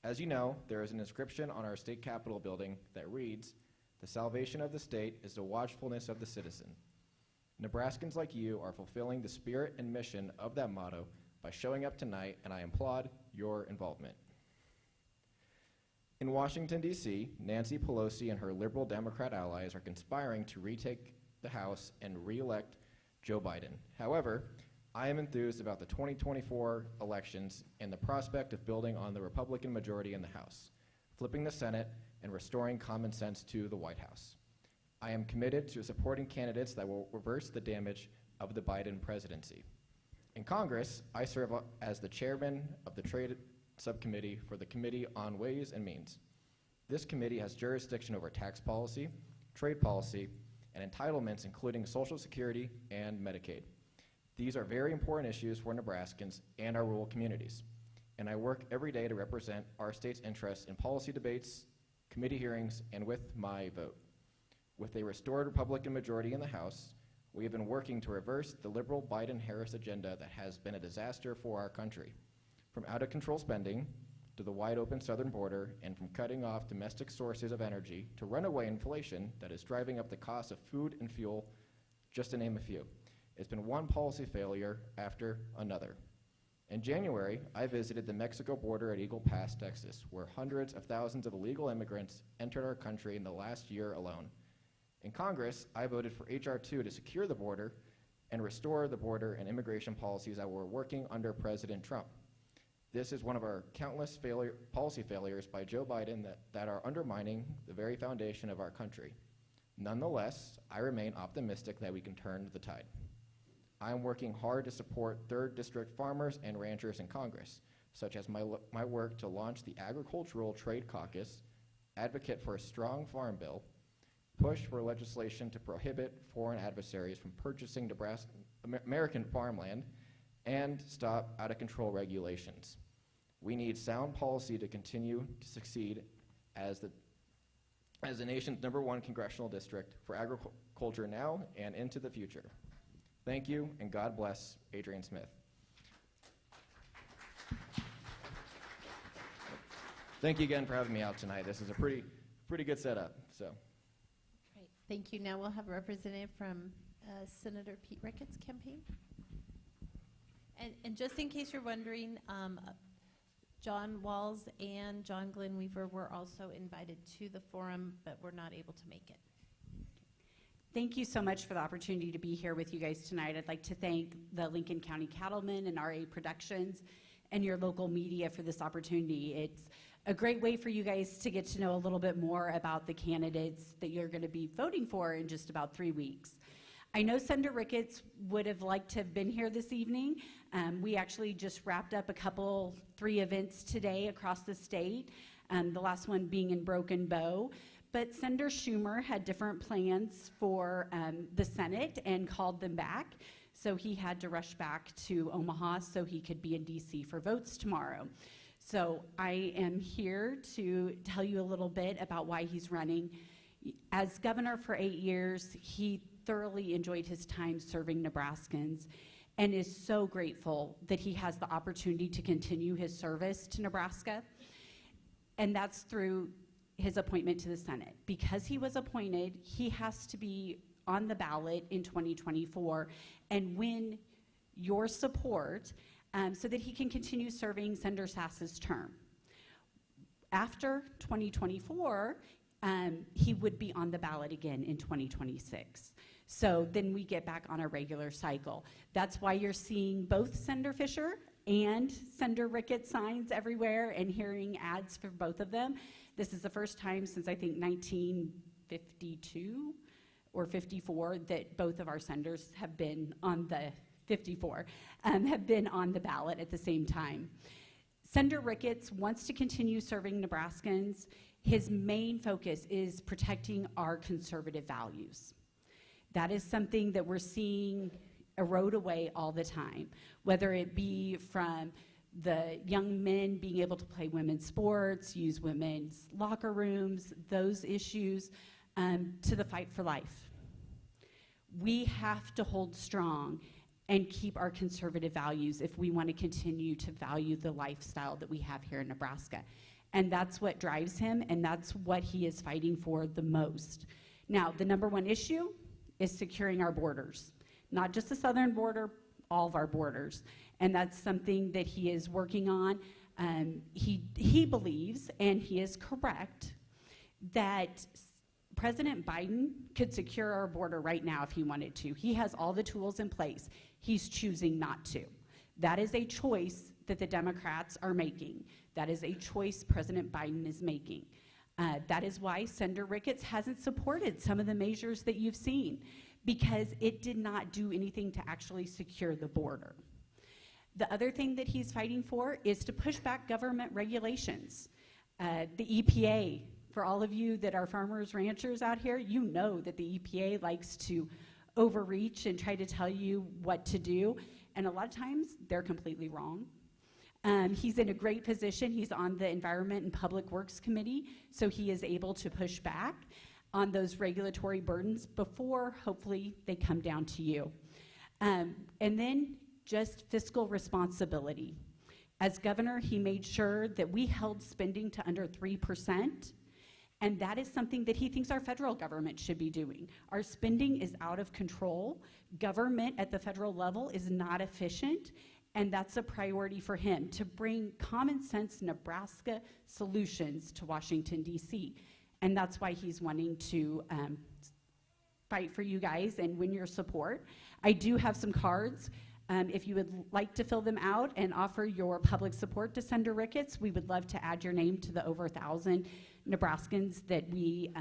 As you know, there is an inscription on our state capitol building that reads, "The salvation of the state is the watchfulness of the citizen." Nebraskans like you are fulfilling the spirit and mission of that motto by showing up tonight, and I applaud your involvement. In Washington, D.C., Nancy Pelosi and her liberal Democrat allies are conspiring to retake the House and re-elect Joe Biden. However, I am enthused about the 2024 elections and the prospect of building on the Republican majority in the House, flipping the Senate, and restoring common sense to the White House. I am committed to supporting candidates that will reverse the damage of the Biden presidency. In Congress, I serve as the chairman of the Trade Subcommittee for the Committee on Ways and Means. This committee has jurisdiction over tax policy, trade policy, and entitlements including Social Security and Medicaid. These are very important issues for Nebraskans and our rural communities, and I work every day to represent our state's interests in policy debates, committee hearings, and with my vote. With a restored Republican majority in the House, we have been working to reverse the liberal Biden-Harris agenda that has been a disaster for our country. From out-of-control spending to the wide-open southern border, and from cutting off domestic sources of energy to runaway inflation that is driving up the cost of food and fuel, just to name a few. It's been one policy failure after another. In January, I visited the Mexico border at Eagle Pass, Texas, where hundreds of thousands of illegal immigrants entered our country in the last year alone. In Congress, I voted for H.R. 2 to secure the border and restore the border and immigration policies that were working under President Trump. This is one of our countless policy failures by Joe Biden that are undermining the very foundation of our country. Nonetheless, I remain optimistic that we can turn the tide. I am working hard to support 3rd District farmers and ranchers in Congress, such as my work to launch the Agricultural Trade Caucus, advocate for a strong farm bill, push for legislation to prohibit foreign adversaries from purchasing American farmland, and stop out-of-control regulations. We need sound policy to continue to succeed as the nation's #1 congressional district for agriculture now and into the future. Thank you, and God bless Adrian Smith. Thank you again for having me out tonight. This is a pretty good setup. So. Great. Thank you. Now we'll have a representative from Senator Pete Ricketts' campaign. And just in case you're wondering, John Walls and John Glenn Weaver were also invited to the forum, but were not able to make it. Thank you so much for the opportunity to be here with you guys tonight. I'd like to thank the Lincoln County Cattlemen and RA Productions and your local media for this opportunity. It's a great way for you guys to get to know a little bit more about the candidates that you're going to be voting for in just about 3 weeks. I know Senator Ricketts would have liked to have been here this evening. We actually just wrapped up 3 events today across the state, the last one being in Broken Bow. But Senator Schumer had different plans for the Senate and called them back. So he had to rush back to Omaha so he could be in DC for votes tomorrow. So I am here to tell you a little bit about why he's running. As governor for 8 years, he thoroughly enjoyed his time serving Nebraskans and is so grateful that he has the opportunity to continue his service to Nebraska. And that's through his appointment to the Senate. Because he was appointed, he has to be on the ballot in 2024 and win your support so that he can continue serving Senator Sass's term. After 2024, he would be on the ballot again in 2026. So then we get back on a regular cycle. That's why you're seeing both Senator Fisher and Senator Ricketts signs everywhere and hearing ads for both of them. This is the first time since I think 1952 or 54 that both of our senators have been on the 54 have been on the ballot at the same time. Senator Ricketts wants to continue serving Nebraskans. His main focus is protecting our conservative values. That is something that we're seeing erode away all the time, whether it be from the young men being able to play women's sports, use women's locker rooms, those issues, to the fight for life. We have to hold strong and keep our conservative values if we want to continue to value the lifestyle that we have here in Nebraska. And that's what drives him, and that's what he is fighting for the most. Now, the #1 issue is securing our borders, not just the southern border, all of our borders. And that's something that he is working on. He believes, and he is correct, that President Biden could secure our border right now if he wanted to. He has all the tools in place. He's choosing not to. That is a choice that the Democrats are making. That is a choice President Biden is making. That is why Senator Ricketts hasn't supported some of the measures that you've seen, because it did not do anything to actually secure the border. The other thing that he's fighting for is to push back government regulations. The EPA, for all of you that are farmers, ranchers out here, you know that the EPA likes to overreach and try to tell you what to do, and a lot of times they're completely wrong. He's in a great position. He's on the Environment and Public Works Committee, so he is able to push back on those regulatory burdens before, hopefully, they come down to you. And then just fiscal responsibility. As governor, he made sure that we held spending to under 3%, and that is something that he thinks our federal government should be doing. Our spending is out of control. Government at the federal level is not efficient, and that's a priority for him, to bring common sense Nebraska solutions to Washington, D.C. And that's why he's wanting to fight for you guys and win your support. I do have some cards. If you would like to fill them out and offer your public support to Senator Ricketts, we would love to add your name to the over 1,000 Nebraskans that we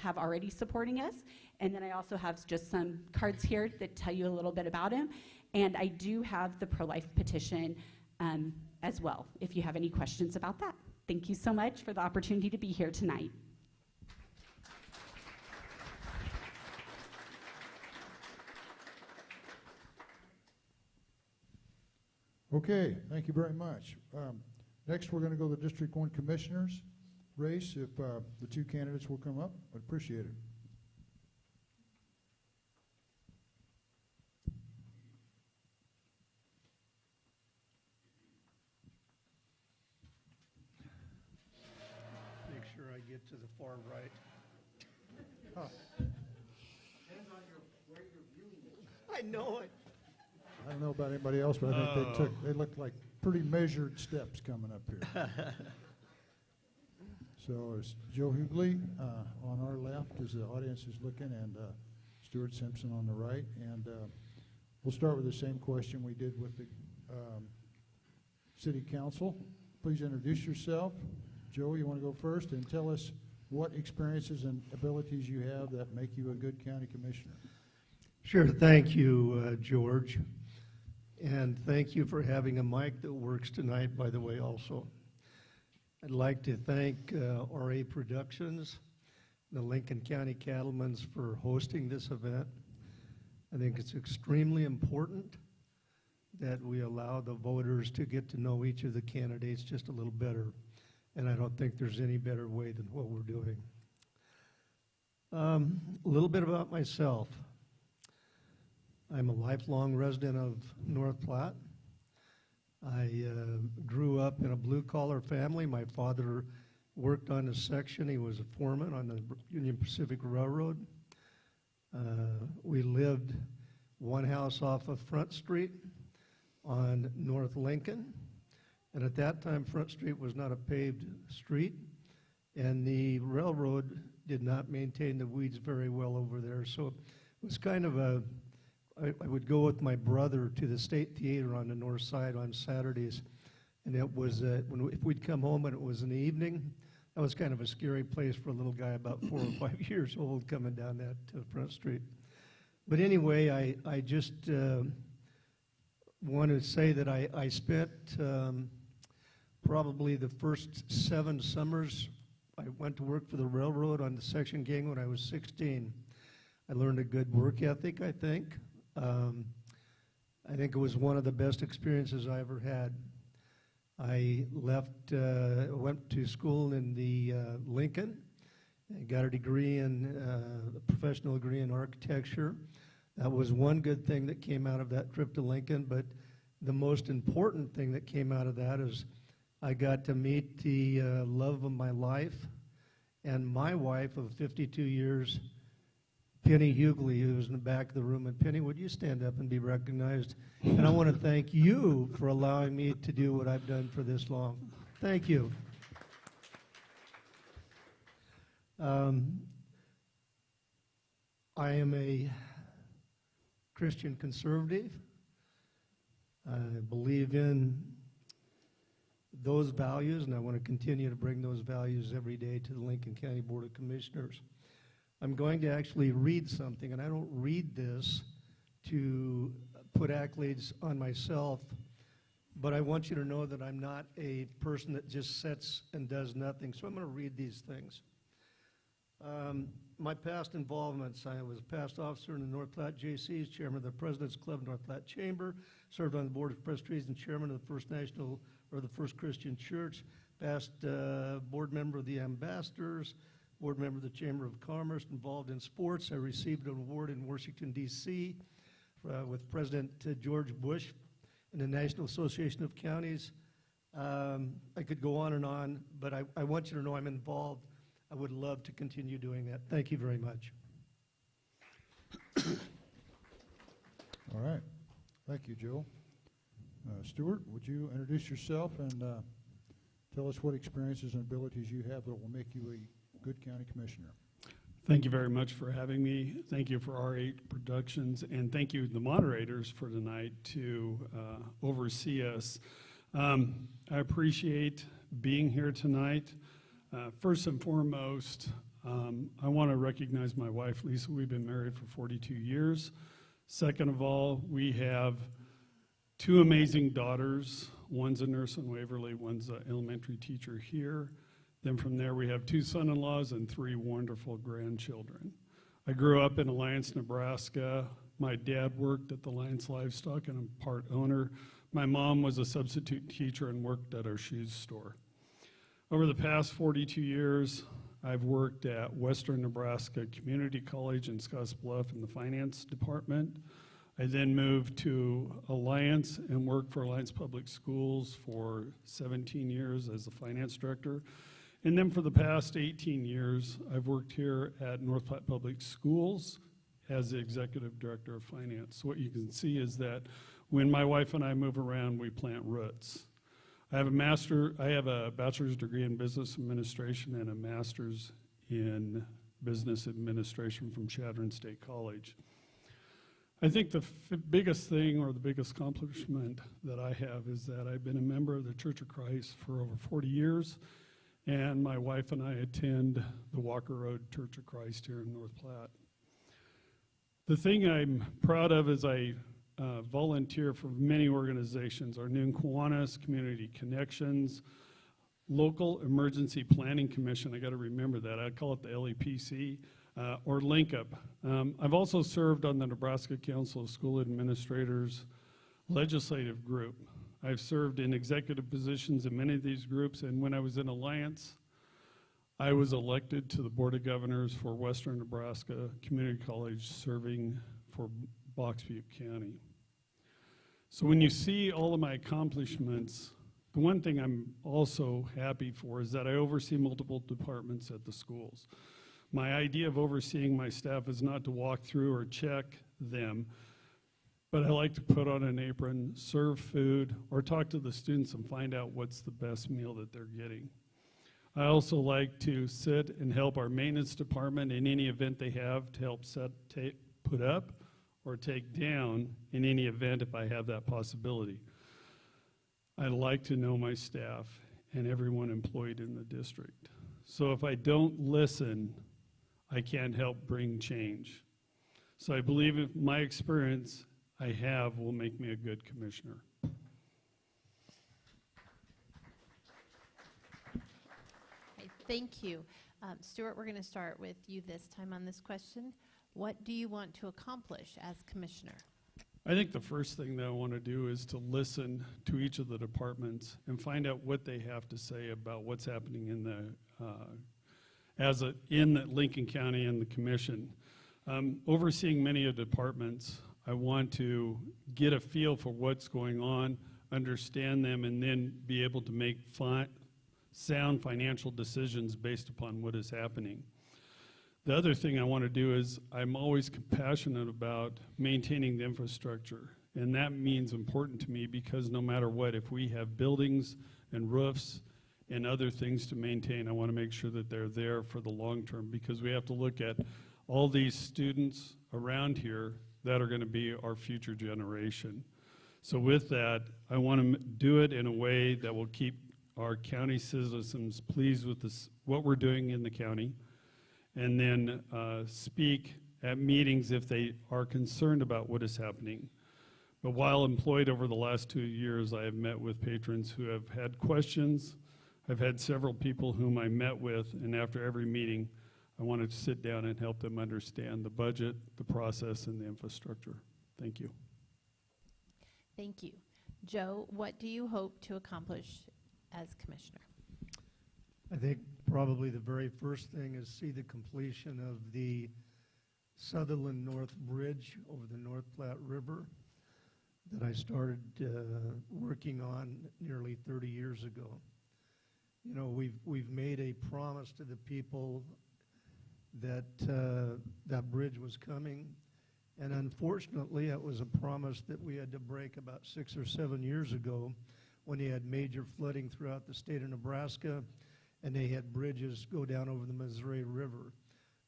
have already supporting us. And then I also have just some cards here that tell you a little bit about him. And I do have the pro-life petition as well, if you have any questions about that. Thank you so much for the opportunity to be here tonight. Okay, thank you very much. Next, we're going to go to the District 1 Commissioners race. If the two candidates will come up, I'd appreciate it. Make sure I get to the far right. Depends on where you're viewing it. I know it. I don't know about anybody else, but I think they looked like pretty measured steps coming up here. So it's Joe Hughley on our left as the audience is looking, and Stuart Simpson on the right. And we'll start with the same question we did with the City Council. Please introduce yourself. Joe, you want to go first and tell us what experiences and abilities you have that make you a good county commissioner? Sure. Thank you, George. And thank you for having a mic that works tonight, by the way, also. I'd like to thank RA Productions, the Lincoln County Cattlemen's for hosting this event. I think it's extremely important that we allow the voters to get to know each of the candidates just a little better. And I don't think there's any better way than what we're doing. A little bit about myself. I'm a lifelong resident of North Platte. I grew up in a blue-collar family. My father worked on a section. He was a foreman on the Union Pacific Railroad. We lived one house off of Front Street on North Lincoln. And at that time, Front Street was not a paved street, and the railroad did not maintain the weeds very well over there. So it was kind of I would go with my brother to the State Theater on the north side on Saturdays, and it was, if we'd come home and it was in the evening, that was kind of a scary place for a little guy about 4 or 5 years old coming down that Front Street. But anyway, I just want to say that I spent probably the first 7 summers. I went to work for the railroad on the section gang when I was 16. I learned a good work ethic, I think. I think it was one of the best experiences I ever had. I went to school in the Lincoln, and got a degree a professional degree in architecture. That was one good thing that came out of that trip to Lincoln, but the most important thing that came out of that is I got to meet the love of my life and my wife of 52 years, Penny Hughley, who's in the back of the room. And Penny, would you stand up and be recognized? And I want to thank you for allowing me to do what I've done for this long. Thank you. I am a Christian conservative. I believe in those values, and I want to continue to bring those values every day to the Lincoln County Board of Commissioners. I'm going to actually read something, and I don't read this to put accolades on myself, but I want you to know that I'm not a person that just sits and does nothing, so I'm going to read these things. My past involvements: I was a past officer in the North Platte JCs, chairman of the President's Club North Platte Chamber, served on the Board of Trustees and chairman of the First Christian Church, past board member of the Ambassadors, board member of the Chamber of Commerce, involved in sports. I received an award in Washington, D.C. With President George Bush in the National Association of Counties. I could go on, but I want you to know I'm involved. I would love to continue doing that. Thank you very much. All right. Thank you, Joe. Stuart, would you introduce yourself and tell us what experiences and abilities you have that will make you a good county commissioner? Thank you very much for having me. Thank you for R8 Productions, and thank you, the moderators, for tonight to oversee us. I appreciate being here tonight. First and foremost, I want to recognize my wife, Lisa. We've been married for 42 years. Second of all, we have 2 amazing daughters. One's a nurse in Waverly, one's an elementary teacher here. Then from there, we have 2 son-in-laws and 3 wonderful grandchildren. I grew up in Alliance, Nebraska. My dad worked at the Alliance Livestock and I'm part owner. My mom was a substitute teacher and worked at our shoes store. Over the past 42 years, I've worked at Western Nebraska Community College in Scottsbluff in the finance department. I then moved to Alliance and worked for Alliance Public Schools for 17 years as the finance director. And then for the past 18 years, I've worked here at North Platte Public Schools as the executive director of finance. So what you can see is that when my wife and I move around, we plant roots. I have a bachelor's degree in business administration and a master's in business administration from Chadron State College. I think the biggest thing or the biggest accomplishment that I have is that I've been a member of the Church of Christ for over 40 years, and my wife and I attend the Walker Road Church of Christ here in North Platte. The thing I'm proud of is I volunteer for many organizations: our Noon Kiwanis, Community Connections, Local Emergency Planning Commission. I got to remember that. I call it the LEPC, or Link Up. I've also served on the Nebraska Council of School Administrators legislative group. I've served in executive positions in many of these groups, and when I was in Alliance, I was elected to the Board of Governors for Western Nebraska Community College, serving for Box Butte County. So when you see all of my accomplishments, the one thing I'm also happy for is that I oversee multiple departments at the schools. My idea of overseeing my staff is not to walk through or check them, but I like to put on an apron, serve food, or talk to the students and find out what's the best meal that they're getting. I also like to sit and help our maintenance department in any event they have to help put up or take down in any event if I have that possibility. I like to know my staff and everyone employed in the district. So if I don't listen, I can't help bring change. So I believe if my experience I have will make me a good commissioner. Okay, thank you. Stuart, we're going to start with you this time on this question. What do you want to accomplish as commissioner? I think the first thing that I want to do is to listen to each of the departments and find out what they have to say about what's happening in the Lincoln County and the commission. Overseeing many of the departments, I want to get a feel for what's going on, understand them, and then be able to make sound financial decisions based upon what is happening. The other thing I want to do is I'm always compassionate about maintaining the infrastructure, and that means important to me because no matter what, if we have buildings and roofs and other things to maintain, I want to make sure that they're there for the long term because we have to look at all these students around here that are going to be our future generation. So with that, I want to do it in a way that will keep our county citizens pleased with this, what we're doing in the county, and then speak at meetings if they are concerned about what is happening. But while employed over the last 2 years, I have met with patrons who have had questions. I've had several people whom I met with, and after every meeting, I wanted to sit down and help them understand the budget, the process, and the infrastructure. Thank you. Thank you. Joe, what do you hope to accomplish as commissioner? I think probably the very first thing is see the completion of the Sutherland North Bridge over the North Platte River that I started working on nearly 30 years ago. You know, we've made a promise to the people that that bridge was coming, and unfortunately it was a promise that we had to break about 6 or 7 years ago when they had major flooding throughout the state of Nebraska and they had bridges go down over the Missouri River.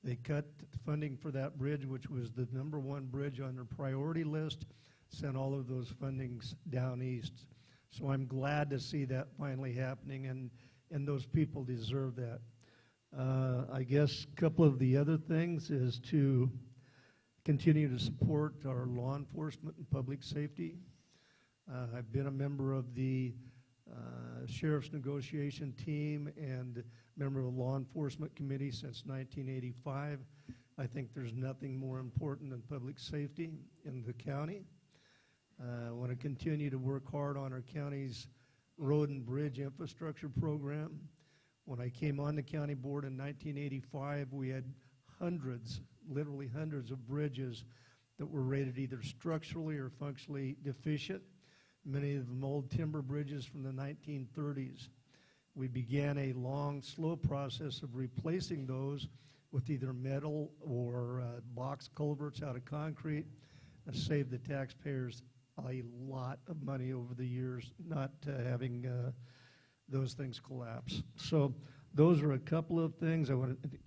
They cut funding for that bridge, which was the #1 bridge on their priority list, sent all of those fundings down east. So I'm glad to see that finally happening, and those people deserve that. I guess a couple of the other things is to continue to support our law enforcement and public safety. I've been a member of the Sheriff's Negotiation Team and member of the Law Enforcement Committee since 1985. I think there's nothing more important than public safety in the county. I want to continue to work hard on our county's road and bridge infrastructure program. When I came on the county board in 1985, we had hundreds, literally hundreds of bridges that were rated either structurally or functionally deficient. Many of them old timber bridges from the 1930s. We began a long, slow process of replacing those with either metal or box culverts out of concrete and saved the taxpayers a lot of money over the years not having those things collapse. So those are a couple of things.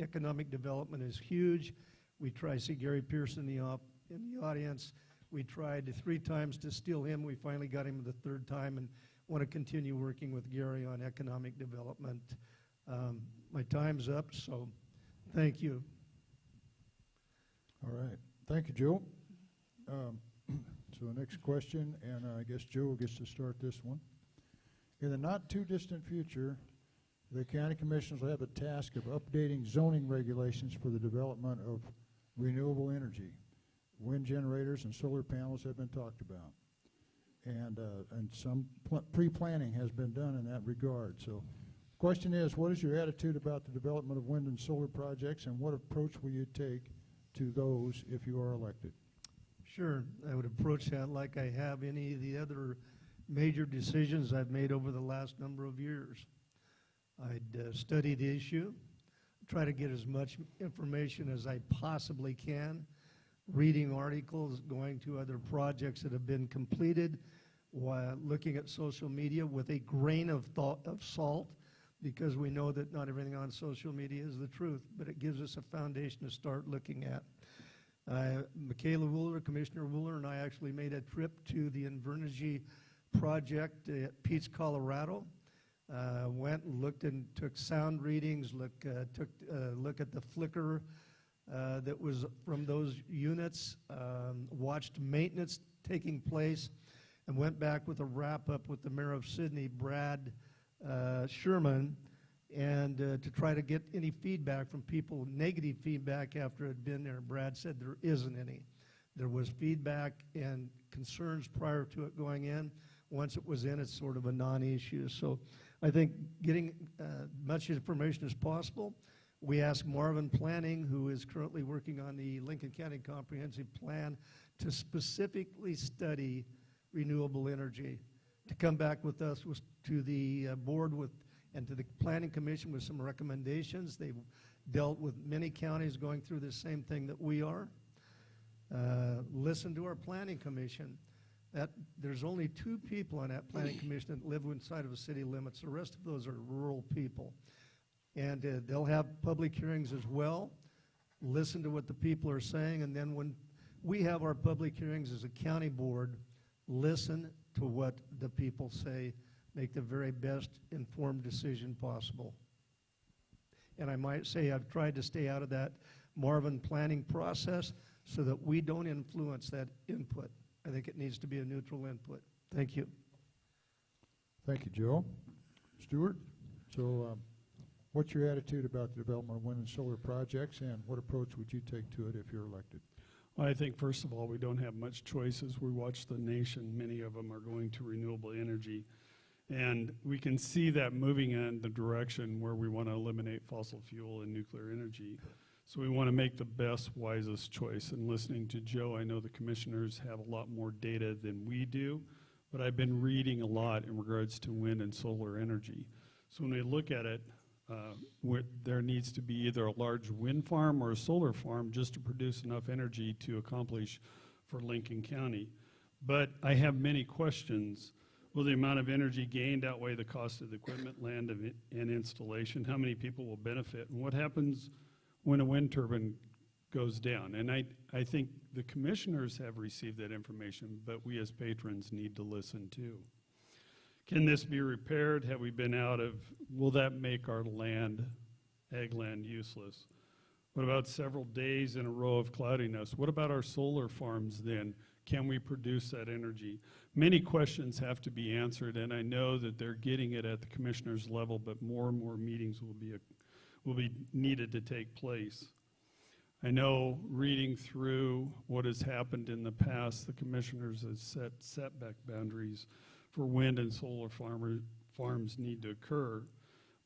Economic development is huge. We try to see Gary Pearson in the audience. We tried 3 times to steal him. We finally got him the 3rd time and want to continue working with Gary on economic development. My time's up, so thank you. All right. Thank you, Joe. So the next question, and I guess Joe gets to start this one. In the not-too-distant future, the county commissioners will have the task of updating zoning regulations for the development of renewable energy. Wind generators and solar panels have been talked about. And some pre-planning has been done in that regard. So question is, what is your attitude about the development of wind and solar projects, and what approach will you take to those if you are elected? Sure. I would approach that like I have any of the other major decisions I've made over the last number of years. I'd study the issue, try to get as much information as I possibly can, reading articles, going to other projects that have been completed, while looking at social media with a grain of salt, because we know that not everything on social media is the truth, but it gives us a foundation to start looking at. Michaela Wooler, Commissioner Wooler, and I actually made a trip to the Invernergy project at Peets, Colorado. Went and looked and took sound readings, took a look at the flicker that was from those units, watched maintenance taking place, and went back with a wrap-up with the Mayor of Sydney, Brad Sherman, and to try to get any feedback from people, negative feedback after it had been there. Brad said there isn't any. There was feedback and concerns prior to it going in. Once it was in, it's sort of a non-issue. So I think getting much information as possible. We asked Marvin Planning, who is currently working on the Lincoln County Comprehensive Plan, to specifically study renewable energy, to come back with us to the board and to the Planning Commission with some recommendations. They've dealt with many counties going through the same thing that we are. Listen to our Planning Commission. There's only 2 people on that Planning Commission that live inside of the city limits. The rest of those are rural people. And they'll have public hearings as well. listen to what the people are saying, and then when we have our public hearings as a county board, listen to what the people say, make the very best informed decision possible. And I might say I've tried to stay out of that Marvin planning process so that we don't influence that input. I think it needs to be a neutral input. Thank you. Thank you, Joe. Stuart, so what's your attitude about the development of wind and solar projects, and what approach would you take to it if you're elected? Well, I think, first of all, we don't have much choice as we watch the nation. Many of them are going to renewable energy. And we can see that moving in the direction where we want to eliminate fossil fuel and nuclear energy. So we want to make the best, wisest choice. And listening to Joe, I know the commissioners have a lot more data than we do, but I've been reading a lot in regards to wind and solar energy. So when we look at it, there needs to be either a large wind farm or a solar farm just to produce enough energy to accomplish for Lincoln County. But I have many questions. Will the amount of energy gained outweigh the cost of the equipment, land, and installation? How many people will benefit? And what happens when a wind turbine goes down? And I think the commissioners have received that information, but we as patrons need to listen too. Can this be repaired? Have we been out of, will that make our land, ag land, useless? What about several days in a row of cloudiness? What about our solar farms then? Can we produce that energy? Many questions have to be answered, and I know that they're getting it at the commissioner's level, but more and more meetings will be needed to take place. I know reading through what has happened in the past, the commissioners have set setback boundaries for wind and solar farms need to occur.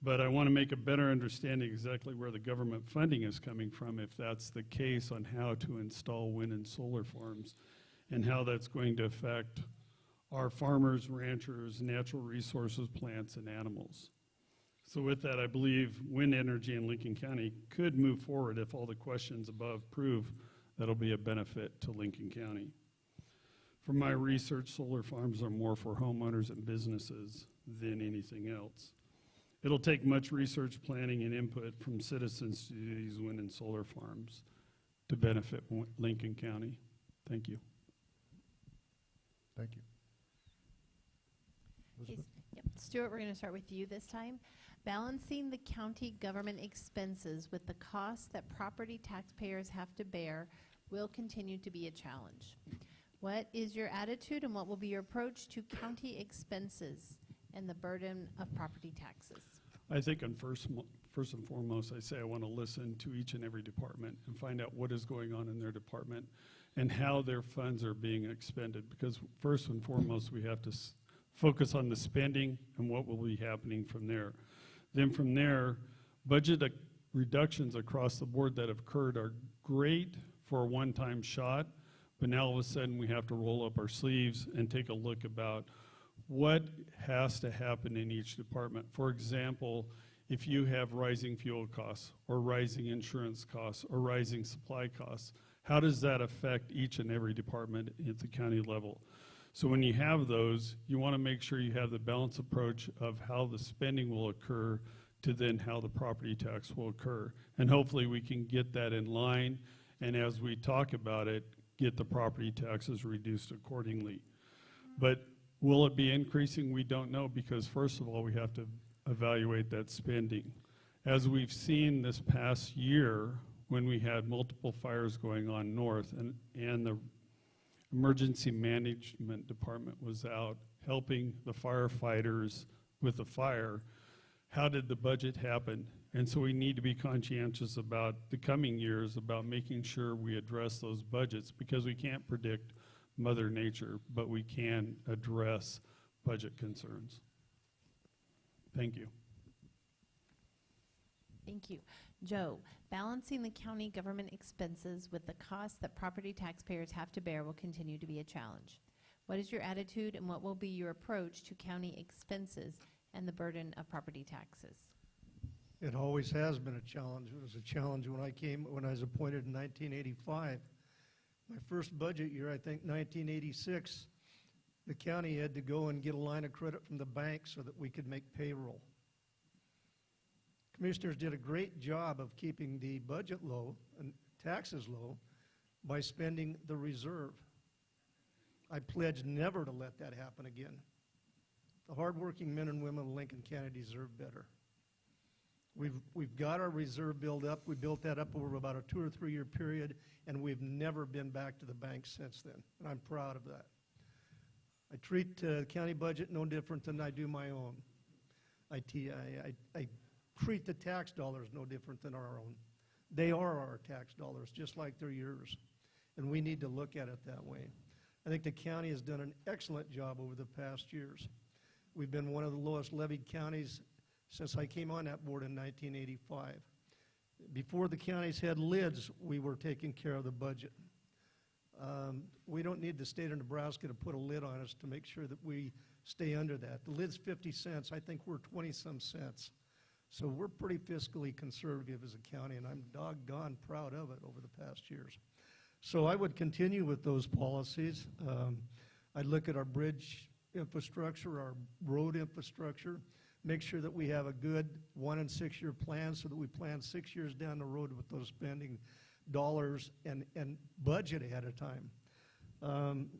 But I want to make a better understanding exactly where the government funding is coming from, if that's the case, on how to install wind and solar farms and how that's going to affect our farmers, ranchers, natural resources, plants, and animals. So with that, I believe wind energy in Lincoln County could move forward if all the questions above prove that'll be a benefit to Lincoln County. From my research, solar farms are more for homeowners and businesses than anything else. It'll take much research, planning, and input from citizens to these wind and solar farms to benefit Lincoln County. Thank you. Thank you. Elizabeth? Yep. Stuart, we're going to start with you this time. Balancing the county government expenses with the costs that property taxpayers have to bear will continue to be a challenge. What is your attitude and what will be your approach to county expenses and the burden of property taxes? I think first and foremost, I say I want to listen to each and every department and find out what is going on in their department and how their funds are being expended. Because first and foremost, we have to focus on the spending and what will be happening from there. Then from there, budget reductions across the board that have occurred are great for a one-time shot, but now all of a sudden we have to roll up our sleeves and take a look about what has to happen in each department. For example, if you have rising fuel costs or rising insurance costs or rising supply costs, how does that affect each and every department at the county level? So when you have those, you want to make sure you have the balanced approach of how the spending will occur to then how the property tax will occur. And hopefully we can get that in line, and as we talk about it, get the property taxes reduced accordingly. But will it be increasing? We don't know, because first of all, we have to evaluate that spending. As we've seen this past year, when we had multiple fires going on north and the emergency management department was out helping the firefighters with the fire, how did the budget happen? And so we need to be conscientious about the coming years, about making sure we address those budgets, because we can't predict Mother Nature, but we can address budget concerns. Thank you. Thank you. Joe, balancing the county government expenses with the costs that property taxpayers have to bear will continue to be a challenge. What is your attitude and what will be your approach to county expenses and the burden of property taxes? It always has been a challenge. It was a challenge when I was appointed in 1985. My first budget year, I think 1986, the county had to go and get a line of credit from the bank so that we could make payroll. Commissioners did a great job of keeping the budget low, and taxes low by spending the reserve. I pledge never to let that happen again. The hardworking men and women of Lincoln County deserve better. We've got our reserve built up. We built that up over about a 2 or 3 year period, and we've never been back to the bank since then, and I'm proud of that. I treat the county budget no different than I do my own. I treat the tax dollars no different than our own. They are our tax dollars, just like they're yours, and we need to look at it that way. I think the county has done an excellent job over the past years. We've been one of the lowest levied counties since I came on that board in 1985. Before the counties had lids, we were taking care of the budget. We don't need the state of Nebraska to put a lid on us to make sure that we stay under that. The lid's 50 cents. I think we're 20-some cents. So we're pretty fiscally conservative as a county, and I'm doggone proud of it over the past years. So I would continue with those policies. I'd look at our bridge infrastructure, our road infrastructure, make sure that we have a good 1 and 6 year plan so that we plan 6 years down the road with those spending dollars and budget ahead of time.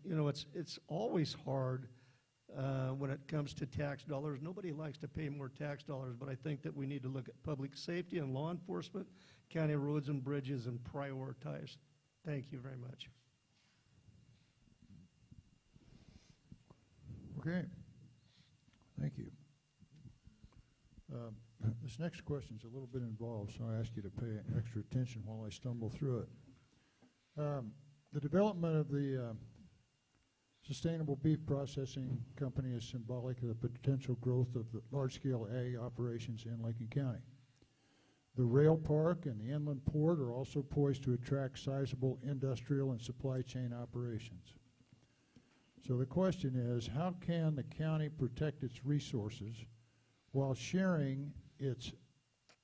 You know, it's always hard when it comes to tax dollars. Nobody likes to pay more tax dollars, but I think that we need to look at public safety and law enforcement, county roads and bridges, and prioritize. Thank you very much. Okay, thank you. This next question is a little bit involved, so I ask you to pay extra attention while I stumble through it. The development of the Sustainable Beef Processing Company is symbolic of the potential growth of the large-scale ag operations in Lincoln County. The rail park and the inland port are also poised to attract sizable industrial and supply chain operations. So the question is, how can the county protect its resources while sharing its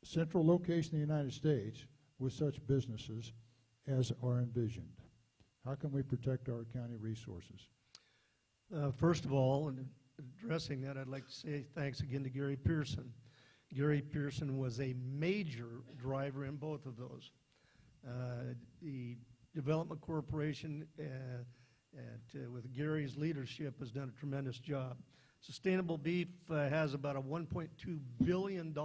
central location in the United States with such businesses as are envisioned? How can we protect our county resources? First of all, in addressing that, I'd like to say thanks again to Gary Pearson. Gary Pearson was a major driver in both of those. The Development Corporation, with Gary's leadership, has done a tremendous job. Sustainable Beef has about a $1.2 billion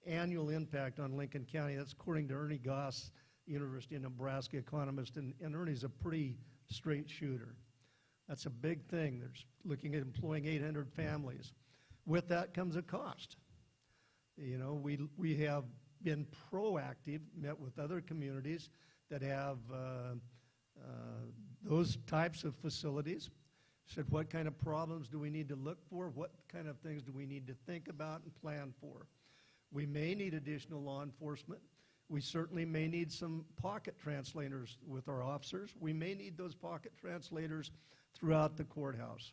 annual impact on Lincoln County. That's according to Ernie Goss, University of Nebraska economist, and Ernie's a pretty straight shooter. That's a big thing. There's looking at employing 800 families. With that comes a cost. You know, we have been proactive, met with other communities that have those types of facilities, said what kind of problems do we need to look for, what kind of things do we need to think about and plan for. We may need additional law enforcement. We certainly may need some pocket translators with our officers. We may need those pocket translators throughout the courthouse.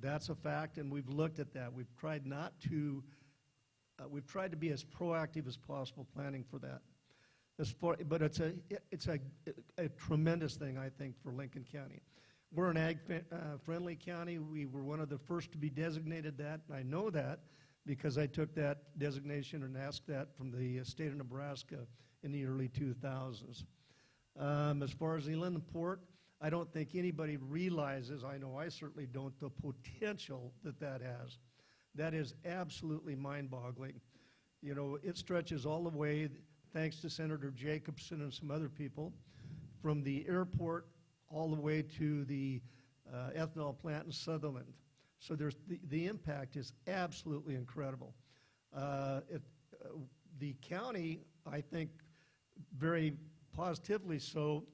That's a fact, and we've looked at that. We've tried to be as proactive as possible planning for that. But it's a tremendous thing, I think, for Lincoln County. We're an ag-friendly county. We were one of the first to be designated that, and I know that because I took that designation and asked that from the state of Nebraska in the early 2000s. As far as the inland port, I don't think anybody realizes, I know I certainly don't, the potential that has. That is absolutely mind-boggling. You know, it stretches all the way, thanks to Senator Jacobson and some other people, from the airport all the way to the ethanol plant in Sutherland. So the impact is absolutely incredible. The county, I think, very positively so,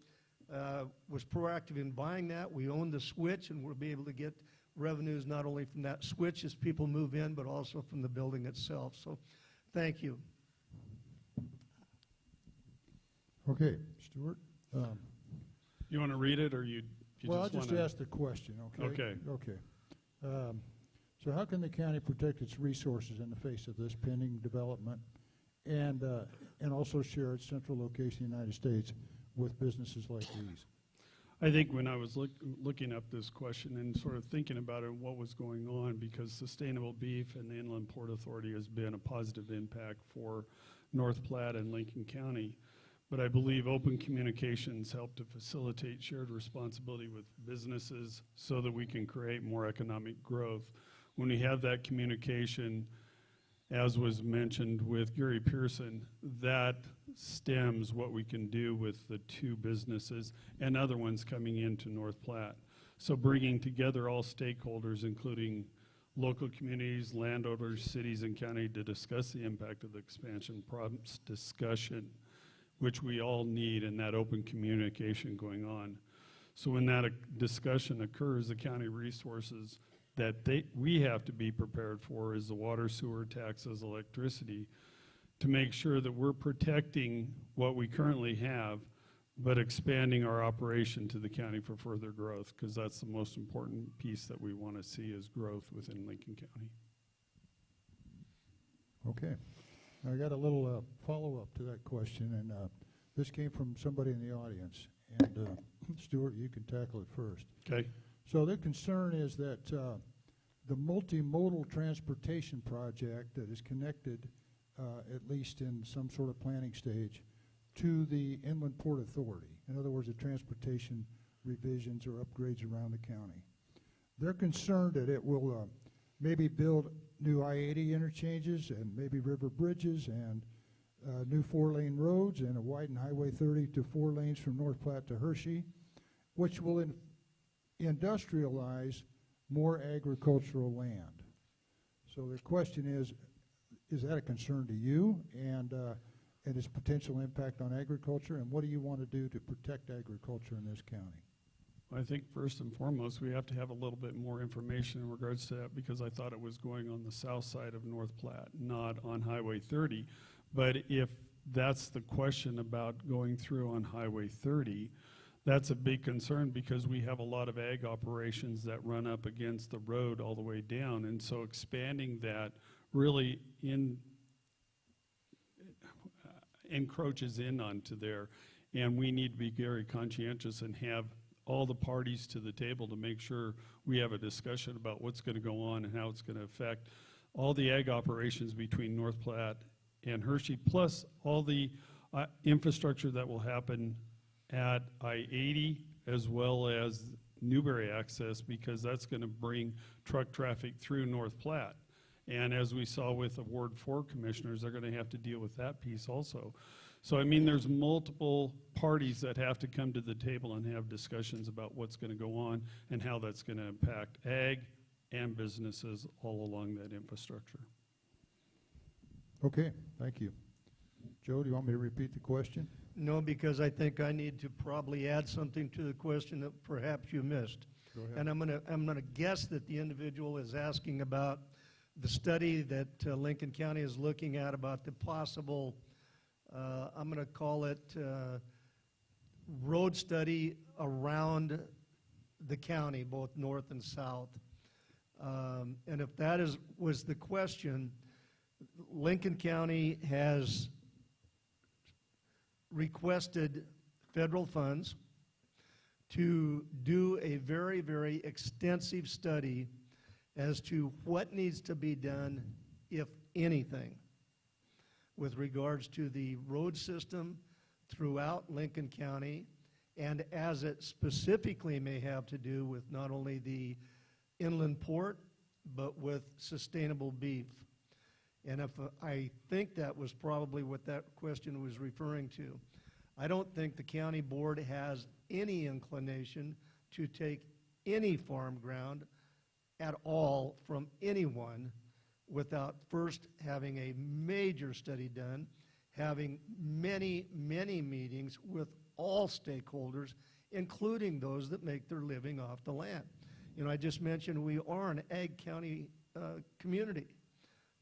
was proactive in buying that. We own the switch, and we'll be able to get revenues not only from that switch as people move in, but also from the building itself. So thank you. Okay, Stuart. You want to read it, or you Well, I'll just want just to? ask the question, okay? Okay. Okay. So how can the county protect its resources in the face of this pending development and also share its central location in the United States with businesses like these? I think when I was looking up this question and sort of thinking about it, what was going on, because Sustainable Beef and the Inland Port Authority has been a positive impact for North Platte and Lincoln County. but I believe open communications help to facilitate shared responsibility with businesses so that we can create more economic growth. When we have that communication, as was mentioned with Gary Pearson, that stems what we can do with the two businesses and other ones coming into North Platte. So bringing together all stakeholders, including local communities, landowners, cities, and county, to discuss the impact of the expansion prompts discussion, which we all need, and that open communication going on. So when that discussion occurs, the county resources that we have to be prepared for is the water, sewer, taxes, electricity, to make sure that we're protecting what we currently have, but expanding our operation to the county for further growth, because that's the most important piece that we want to see is growth within Lincoln County. Okay. I got a little follow-up to that question, and this came from somebody in the audience. And Stuart, you can tackle it first. Okay. So the concern is that the multimodal transportation project that is connected, at least in some sort of planning stage, to the Inland Port Authority. In other words, the transportation revisions or upgrades around the county. They're concerned that it will maybe build new I-80 interchanges and maybe river bridges and new 4-lane roads and a widened Highway 30 to 4 lanes from North Platte to Hershey, which will industrialize more agricultural land. So the question is that a concern to you, and its potential impact on agriculture, and what do you want to do to protect agriculture in this county? I think first and foremost, we have to have a little bit more information in regards to that, because I thought it was going on the south side of North Platte, not on Highway 30. But if that's the question about going through on Highway 30, that's a big concern, because we have a lot of ag operations that run up against the road all the way down. And so expanding that really encroaches in onto there. And we need to be very conscientious and have all the parties to the table to make sure we have a discussion about what's going to go on and how it's going to affect all the ag operations between North Platte and Hershey, plus all the infrastructure that will happen at I-80 as well as Newberry access, because that's going to bring truck traffic through North Platte. And as we saw with the Ward 4 commissioners, they're going to have to deal with that piece also. So, I mean, there's multiple parties that have to come to the table and have discussions about what's going to go on and how that's going to impact ag and businesses all along that infrastructure. Okay, thank you. Joe, do you want me to repeat the question? No, because I think I need to probably add something to the question that perhaps you missed. Go ahead. And I'm gonna guess that the individual is asking about the study that Lincoln County is looking at about the possible, I'm gonna call it road study around the county, both north and south. And if that was the question, Lincoln County has requested federal funds to do a very, very extensive study as to what needs to be done, if anything, with regards to the road system throughout Lincoln County, and as it specifically may have to do with not only the inland port, but with sustainable beef. And if I think that was probably what that question was referring to. I don't think the county board has any inclination to take any farm ground at all from anyone without first having a major study done, having many, many meetings with all stakeholders, including those that make their living off the land. You know, I just mentioned we are an ag county community.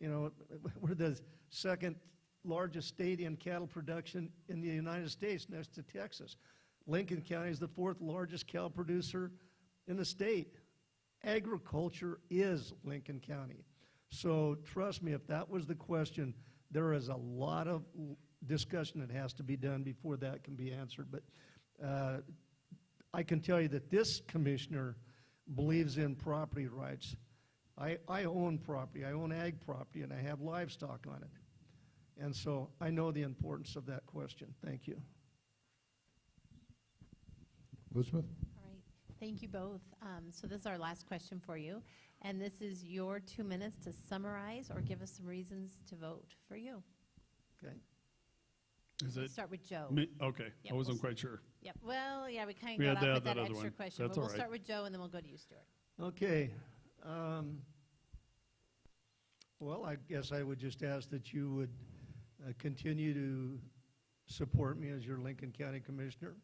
You know, we're the second largest state in cattle production in the United States, next to Texas. Lincoln County is the 4th largest cow producer in the state. Agriculture is Lincoln County. So trust me, if that was the question, there is a lot of discussion that has to be done before that can be answered. But I can tell you that this commissioner believes in property rights. I own property, I own ag property, and I have livestock on it. And so I know the importance of that question. Thank you. Elizabeth? All right, thank you both. So this is our last question for you, and this is your 2 minutes to summarize or give us some reasons to vote for you. Okay. Is Let's it start with Joe. me? Okay, Yep, I wasn't we'll quite sure. Yep, well, yeah, we kind We of had got to off have with that that other extra one. question, That's but all we'll right. start with Joe, and then we'll go to you, Stuart. Okay. Well, I guess I would just ask that you would continue to support me as your Lincoln County Commissioner.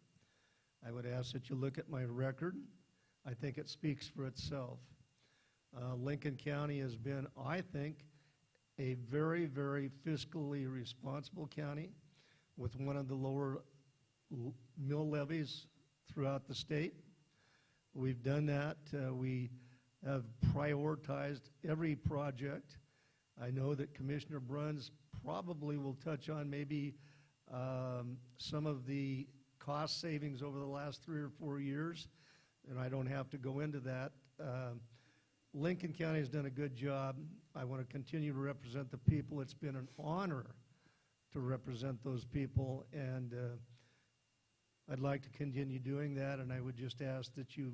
I would ask that you look at my record. I think it speaks for itself. Lincoln County has been, I think, a very, very fiscally responsible county with one of the lower mill levies throughout the state. We've done that. We have prioritized every project. I know that Commissioner Bruns probably will touch on maybe some of the cost savings over the last 3 or 4 years, and I don't have to go into that. Lincoln County has done a good job. I want to continue to represent the people. It's been an honor to represent those people, and I'd like to continue doing that, and I would just ask that you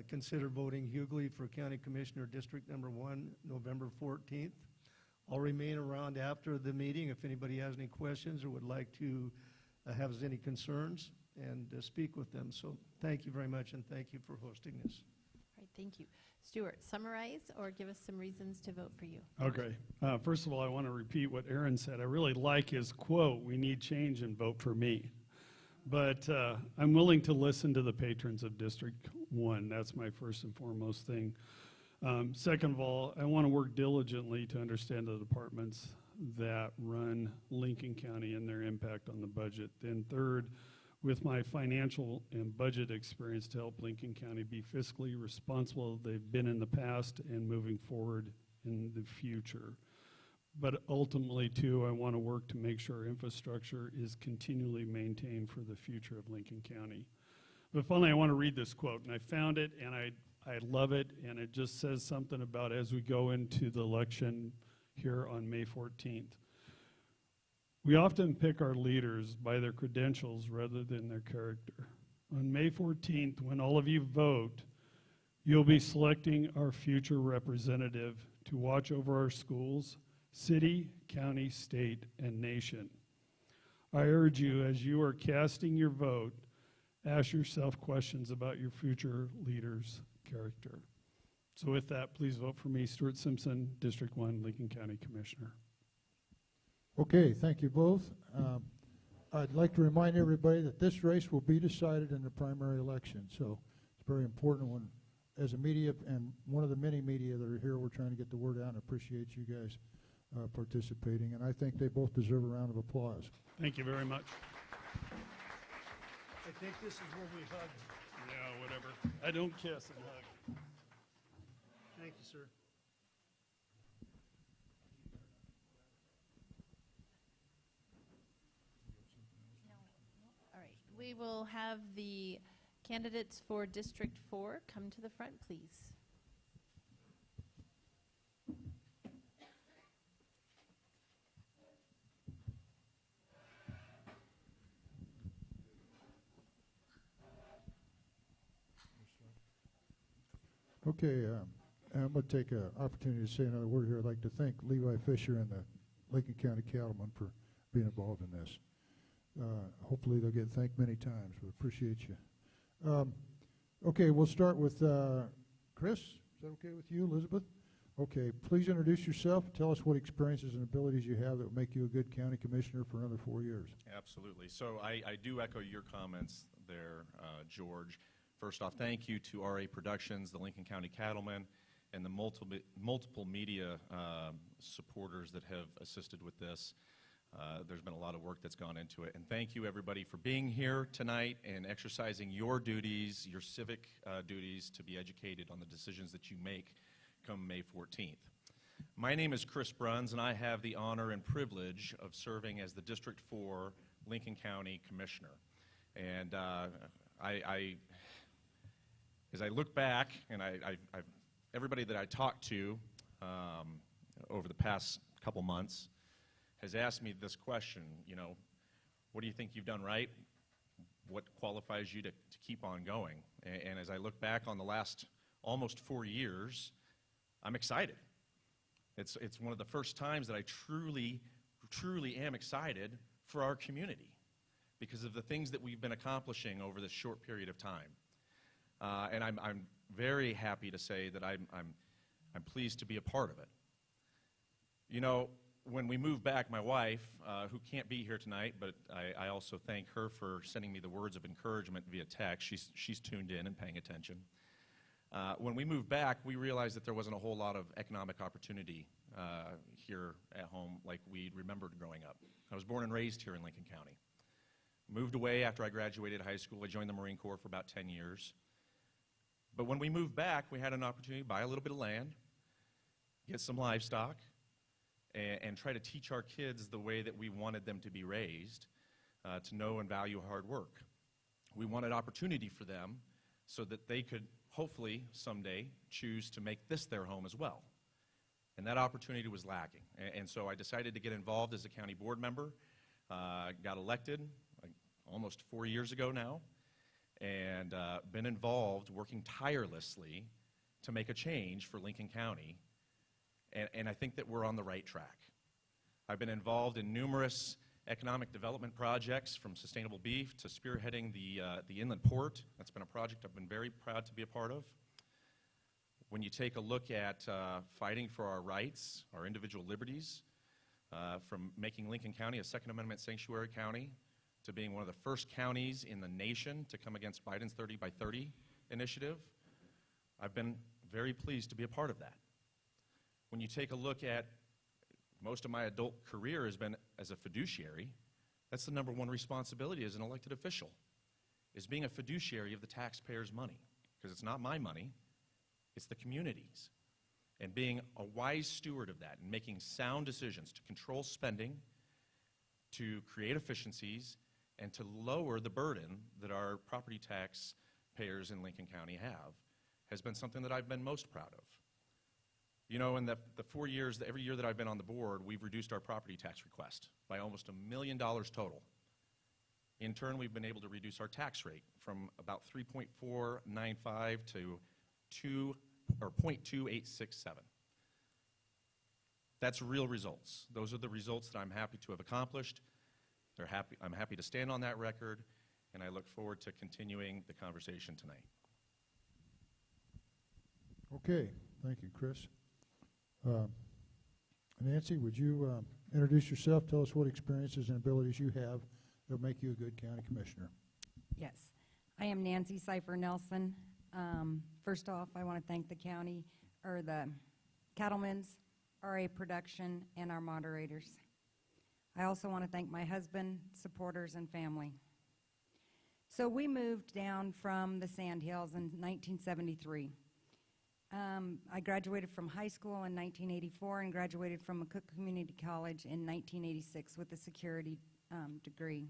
consider voting Hughley for County Commissioner District Number 1, November 14th. I'll remain around after the meeting if anybody has any questions or would like to have any concerns and speak with them. So thank you very much, and thank you for hosting this. All right, thank you. Stuart, summarize or give us some reasons to vote for you. Okay. First of all, I want to repeat what Aaron said. I really like his quote, "We need change and vote for me." But I'm willing to listen to the patrons of District 1. That's my first and foremost thing. Second of all, I want to work diligently to understand the departments that run Lincoln County and their impact on the budget. Then third, with my financial and budget experience to help Lincoln County be fiscally responsible, they've been in the past and moving forward in the future. But ultimately, too, I want to work to make sure our infrastructure is continually maintained for the future of Lincoln County. But finally, I want to read this quote, and I found it, and I love it, and it just says something about as we go into the election here on May 14th. We often pick our leaders by their credentials rather than their character. On May 14th, when all of you vote, you'll be selecting our future representative to watch over our schools, city, county, state, and nation. I urge you, as you are casting your vote, ask yourself questions about your future leader's character. So with that, please vote for me, Stuart Simpson, District 1, Lincoln County Commissioner. Okay, thank you both. I'd like to remind everybody that this race will be decided in the primary election, so it's very important when, as a media and one of the many media that are here, we're trying to get the word out and appreciate you guys participating, and I think they both deserve a round of applause. Thank you very much. I think this is where we hug. Yeah, whatever. I don't kiss and hug. Thank you, sir. All right, we will have the candidates for District 4 come to the front, please. Okay, I'm going to take an opportunity to say another word here. I'd like to thank Levi Fisher and the Lincoln County Cattlemen for being involved in this. Hopefully they'll get thanked many times. We appreciate you. Okay, we'll start with Chris. Is that okay with you, Elizabeth? Okay, please introduce yourself. Tell us what experiences and abilities you have that will make you a good county commissioner for another 4 years. Absolutely. So I do echo your comments there, George. First off, thank you to RA Productions, the Lincoln County Cattlemen, and the multiple media supporters that have assisted with this. There's been a lot of work that's gone into it. And thank you, everybody, for being here tonight and exercising your duties, your civic duties, to be educated on the decisions that you make come May 14th. My name is Chris Bruns, and I have the honor and privilege of serving as the District 4 Lincoln County Commissioner. And as I look back, and everybody that I talked to over the past couple months has asked me this question, you know, what do you think you've done right? what qualifies you to keep on going. And as I look back on the last almost 4 years, I'm excited. It's one of the first times that I truly am excited for our community because of the things that we've been accomplishing over this short period of time. And I'm very happy to say that I'm pleased to be a part of it. You know, when we moved back, my wife, who can't be here tonight, but I also thank her for sending me the words of encouragement via text. She's tuned in and paying attention. When we moved back, we realized that there wasn't a whole lot of economic opportunity here at home like we remembered growing up. I was born and raised here in Lincoln County. Moved away after I graduated high school. I joined the Marine Corps for about 10 years. But when we moved back, we had an opportunity to buy a little bit of land, get some livestock, and try to teach our kids the way that we wanted them to be raised, to know and value hard work. We wanted opportunity for them so that they could hopefully someday choose to make this their home as well. And that opportunity was lacking. And so I decided to get involved as a county board member, got elected almost 4 years ago now, and been involved working tirelessly to make a change for Lincoln County. And I think that we're on the right track. I've been involved in numerous economic development projects, from sustainable beef to spearheading the inland port. That's been a project I've been very proud to be a part of. When you take a look at fighting for our rights, our individual liberties, from making Lincoln County a Second Amendment sanctuary county to being one of the first counties in the nation to come against Biden's 30 by 30 initiative, I've been very pleased to be a part of that. When you take a look at most of my adult career has been as a fiduciary, that's the number one responsibility as an elected official, is being a fiduciary of the taxpayers' money. Because it's not my money, it's the community's. And being a wise steward of that and making sound decisions to control spending, to create efficiencies, and to lower the burden that our property tax payers in Lincoln County have has been something that I've been most proud of. You know, in the 4 years, every year that I've been on the board, we've reduced our property tax request by almost $1 million total. In turn, we've been able to reduce our tax rate from about 3.495 to 0.2867. That's real results. Those are the results that I'm happy to have accomplished. I'm happy to stand on that record, and I look forward to continuing the conversation tonight. Okay, thank you, Chris. Nancy, would you introduce yourself? Tell us what experiences and abilities you have that make you a good county commissioner. Yes, I am Nancy Cipher Nelson. First off, I want to thank the county, or the Cattlemen's, RA Production, and our moderators. I also want to thank my husband, supporters, and family. So we moved down from the Sandhills in 1973. I graduated from high school in 1984 and graduated from Cook Community College in 1986 with a security degree.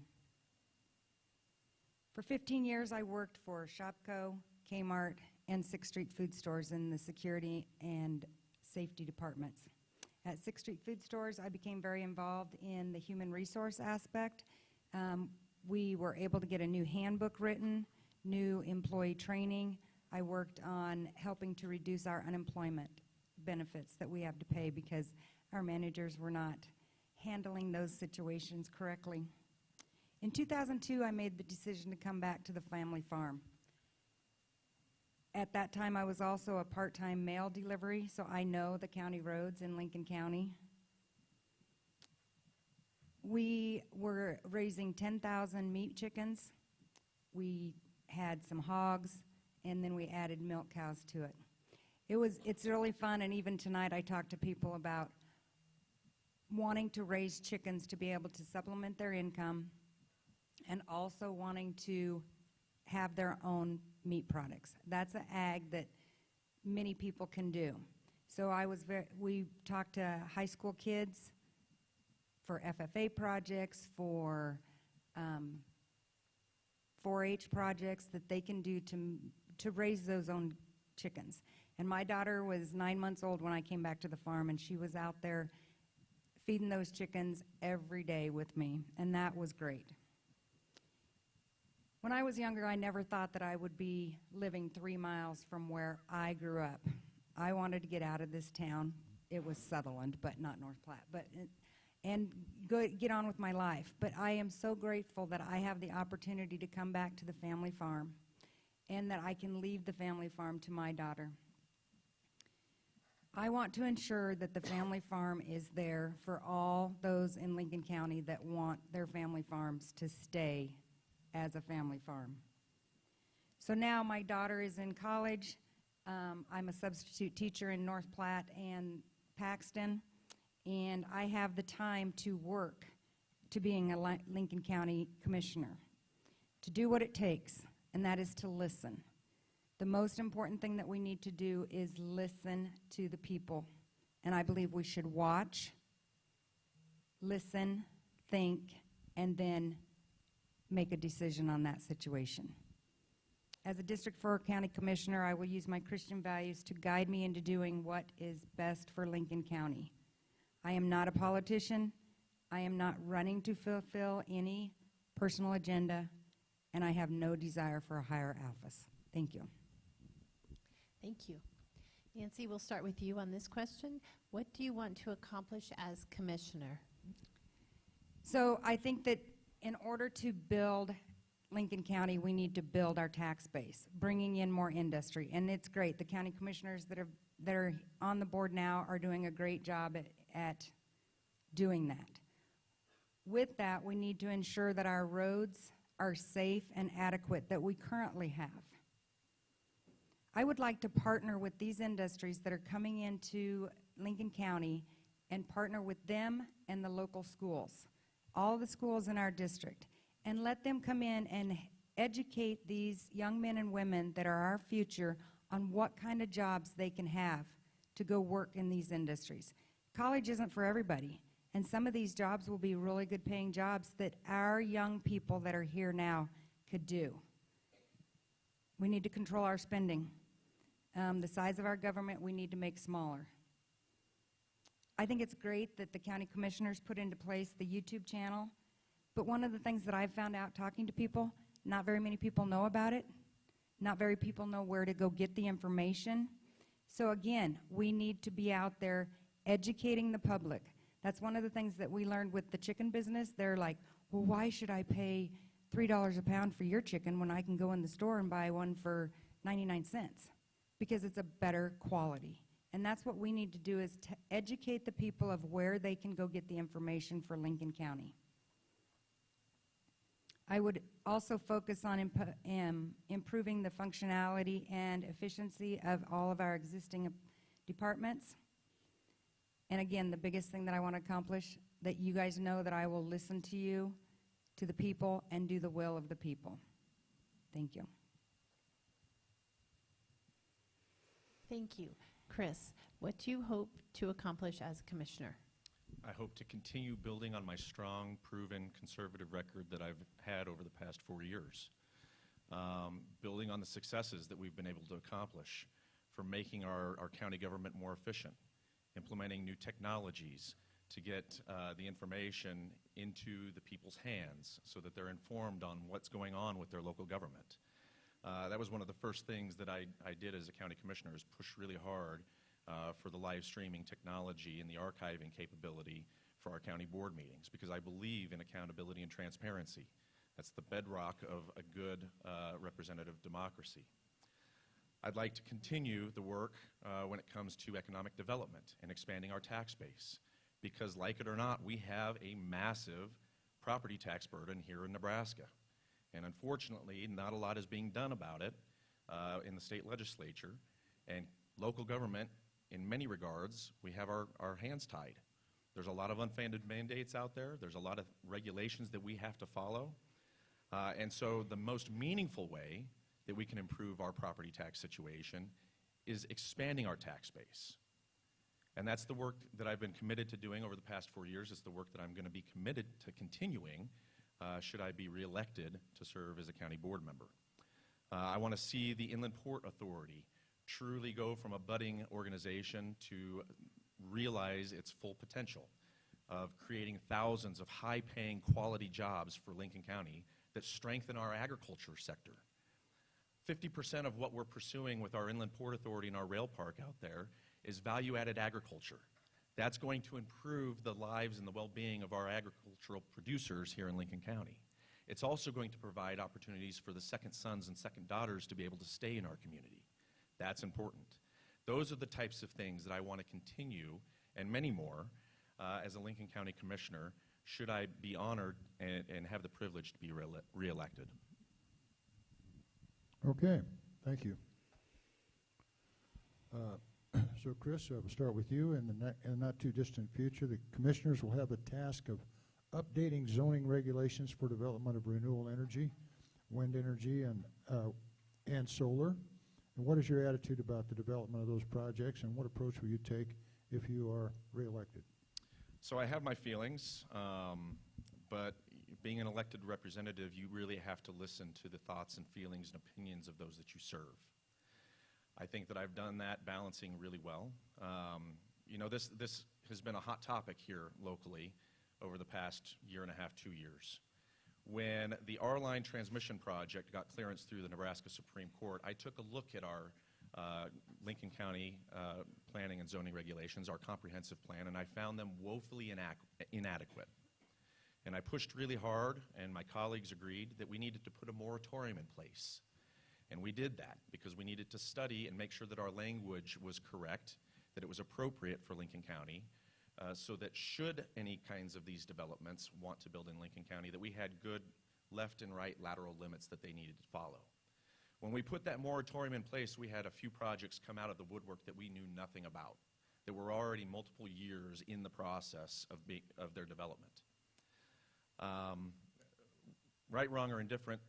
For 15 years, I worked for Shopko, Kmart, and 6th Street Food Stores in the security and safety departments. At 6th Street Food Stores, I became very involved in the human resource aspect. We were able to get a new handbook written, new employee training. I worked on helping to reduce our unemployment benefits that we have to pay because our managers were not handling those situations correctly. In 2002, I made the decision to come back to the family farm. At that time, I was also a part-time mail delivery, so I know the county roads in Lincoln County. We were raising 10,000 meat chickens. We had some hogs, and then we added milk cows to it. It's really fun, and even tonight I talk to people about wanting to raise chickens to be able to supplement their income and also wanting to have their own meat products. That's an ag that many people can do. So we talked to high school kids for FFA projects, for 4-H projects that they can do to raise those own chickens. And my daughter was 9 months old when I came back to the farm, and she was out there feeding those chickens every day with me, and that was great. When I was younger, I never thought that I would be living 3 miles from where I grew up. I wanted to get out of this town. It was Sutherland, but not North Platte. And get on with my life. But I am so grateful that I have the opportunity to come back to the family farm and that I can leave the family farm to my daughter. I want to ensure that the family farm is there for all those in Lincoln County that want their family farms to stay as a family farm. So now my daughter is in college. I'm a substitute teacher in North Platte and Paxton, and I have the time to work to being a Lincoln County commissioner, to do what it takes, and that is to listen. The most important thing that we need to do is listen to the people, and I believe we should watch, listen, think, and then make a decision on that situation. As a District 4 County Commissioner, I will use my Christian values to guide me into doing what is best for Lincoln County. I am not a politician. I am not running to fulfill any personal agenda, and I have no desire for a higher office. Thank you. Thank you. Nancy, we'll start with you on this question. What do you want to accomplish as commissioner? So I think that in order to build Lincoln County, we need to build our tax base, bringing in more industry. And it's great. The county commissioners that are on the board now are doing a great job at doing that. With that, we need to ensure that our roads are safe and adequate that we currently have. I would like to partner with these industries that are coming into Lincoln County and partner with them and the local schools, all the schools in our district, and let them come in and educate these young men and women that are our future on what kind of jobs they can have to go work in these industries. College isn't for everybody, and some of these jobs will be really good paying jobs that our young people that are here now could do. We need to control our spending. The size of our government we need to make smaller. I think it's great that the county commissioners put into place the YouTube channel, but one of the things that I've found out talking to people, not very many people know about it. Not very people know where to go get the information. So again, we need to be out there educating the public. That's one of the things that we learned with the chicken business. They're like, well, why should I pay $3 a pound for your chicken when I can go in the store and buy one for 99 cents? Because it's a better quality. And that's what we need to do, is to educate the people of where they can go get the information for Lincoln County. I would also focus on improving the functionality and efficiency of all of our existing departments. And again, the biggest thing that I want to accomplish, that you guys know that I will listen to you, to the people, and do the will of the people. Thank you. Thank you. Chris, what do you hope to accomplish as commissioner? I hope to continue building on my strong, proven, conservative record that I've had over the past 4 years. Building on the successes that we've been able to accomplish for making our county government more efficient, implementing new technologies to get the information into the people's hands so that they're informed on what's going on with their local government. That was one of the first things that I did as a county commissioner, is push really hard for the live streaming technology and the archiving capability for our county board meetings, because I believe in accountability and transparency. That's the bedrock of a good representative democracy. I'd like to continue the work when it comes to economic development and expanding our tax base, because like it or not, we have a massive property tax burden here in Nebraska. And unfortunately, not a lot is being done about it in the state legislature. And local government, in many regards, we have our hands tied. There's a lot of unfunded mandates out there. There's a lot of regulations that we have to follow. And so the most meaningful way that we can improve our property tax situation is expanding our tax base. And that's the work that I've been committed to doing over the past 4 years. It's the work that I'm going to be committed to continuing should I be reelected to serve as a county board member. I want to see the Inland Port Authority truly go from a budding organization to realize its full potential of creating thousands of high-paying quality jobs for Lincoln County that strengthen our agriculture sector. 50% of what we're pursuing with our Inland Port Authority and our rail park out there is value-added agriculture. That's going to improve the lives and the well-being of our agricultural producers here in Lincoln County. It's also going to provide opportunities for the second sons and second daughters to be able to stay in our community. That's important. Those are the types of things that I want to continue, and many more, as a Lincoln County Commissioner, should I be honored and have the privilege to be reelected. Okay, thank you. So Chris, we'll start with you. In the not too distant future, the commissioners will have the task of updating zoning regulations for development of renewable energy, wind energy, and solar. And what is your attitude about the development of those projects, and what approach will you take if you are reelected? So I have my feelings, but being an elected representative, you really have to listen to the thoughts and feelings and opinions of those that you serve. I think that I've done that balancing really well. You know, this has been a hot topic here locally over the past year and a half, 2 years. When the R-Line transmission project got clearance through the Nebraska Supreme Court, I took a look at our Lincoln County planning and zoning regulations, our comprehensive plan, and I found them woefully inadequate. And I pushed really hard, and my colleagues agreed that we needed to put a moratorium in place. And we did that because we needed to study and make sure that our language was correct, that it was appropriate for Lincoln County, so that should any kinds of these developments want to build in Lincoln County, that we had good left and right lateral limits that they needed to follow. When we put that moratorium in place, we had a few projects come out of the woodwork that we knew nothing about, that were already multiple years in the process of their development. Right, wrong, or indifferent,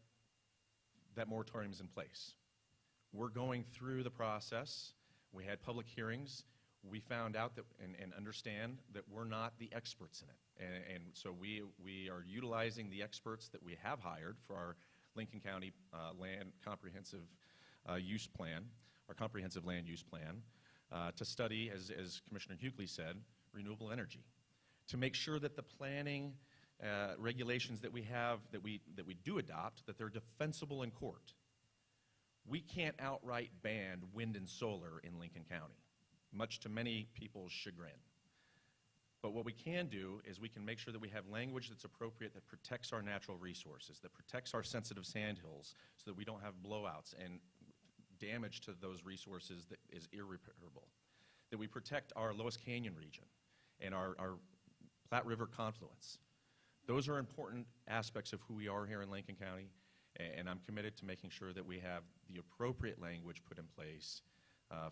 that moratorium is in place. We're going through the process. We had public hearings. We found out that and understand that we're not the experts in it. And so we are utilizing the experts that we have hired for our Lincoln County land comprehensive use plan, our comprehensive land use plan, to study, as Commissioner Hughley said, renewable energy, to make sure that the planning regulations that we have, that we do adopt, that they're defensible in court. We can't outright ban wind and solar in Lincoln County, much to many people's chagrin. But what we can do is we can make sure that we have language that's appropriate, that protects our natural resources, that protects our sensitive sandhills, so that we don't have blowouts and damage to those resources that is irreparable, that we protect our Lowest Canyon region and our Platte River confluence. Those are important aspects of who we are here in Lincoln County, and I'm committed to making sure that we have the appropriate language put in place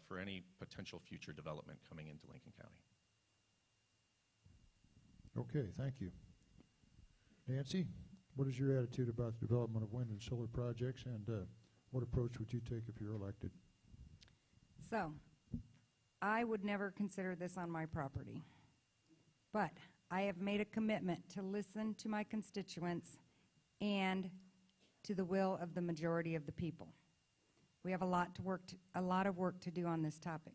for any potential future development coming into Lincoln County. Okay, thank you. Nancy, what is your attitude about the development of wind and solar projects, and what approach would you take if you're elected? So, I would never consider this on my property, but I have made a commitment to listen to my constituents and to the will of the majority of the people. We have a lot of work to do on this topic.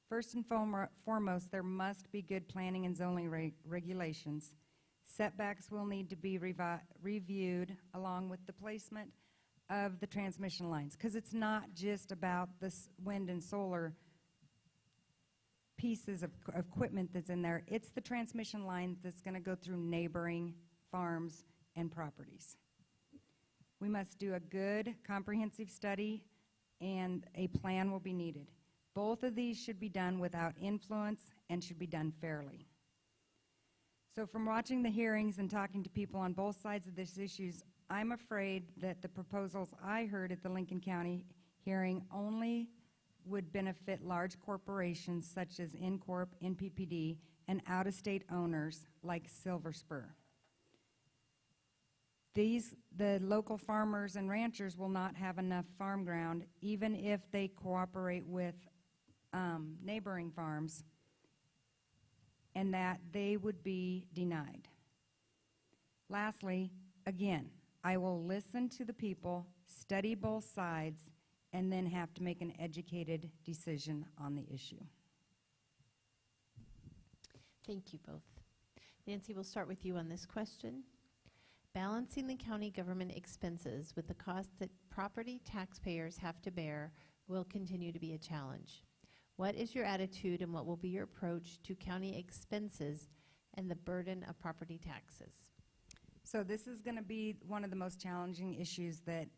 First and foremost, there must be good planning and zoning regulations. Setbacks will need to be reviewed along with the placement of the transmission lines, because it's not just about this wind and solar pieces of equipment that's in there. It's the transmission lines that's going to go through neighboring farms and properties. We must do a good comprehensive study, and a plan will be needed. Both of these should be done without influence and should be done fairly. So from watching the hearings and talking to people on both sides of these issues, I'm afraid that the proposals I heard at the Lincoln County hearing only would benefit large corporations such as InCorp, NPPD, and out-of-state owners like Silver Spur. The local farmers and ranchers will not have enough farm ground, even if they cooperate with neighboring farms, and that they would be denied. Lastly, again, I will listen to the people, study both sides, and then have to make an educated decision on the issue. Thank you both. Nancy, we'll start with you on this question. Balancing the county government expenses with the costs that property taxpayers have to bear will continue to be a challenge. What is your attitude and what will be your approach to county expenses and the burden of property taxes? So this is going to be one of the most challenging issues that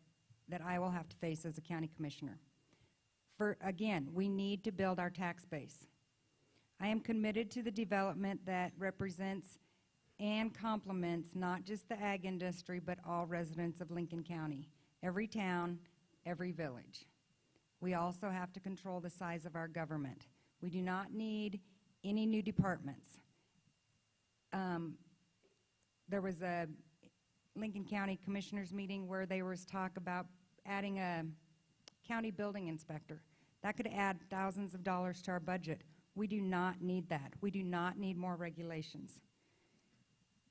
I will have to face as a county commissioner. Again, we need to build our tax base. I am committed to the development that represents and complements not just the ag industry, but all residents of Lincoln County, every town, every village. We also have to control the size of our government. We do not need any new departments. There was a Lincoln County Commissioners meeting where there was talk about adding a county building inspector. That could add thousands of dollars to our budget. We do not need that. We do not need more regulations.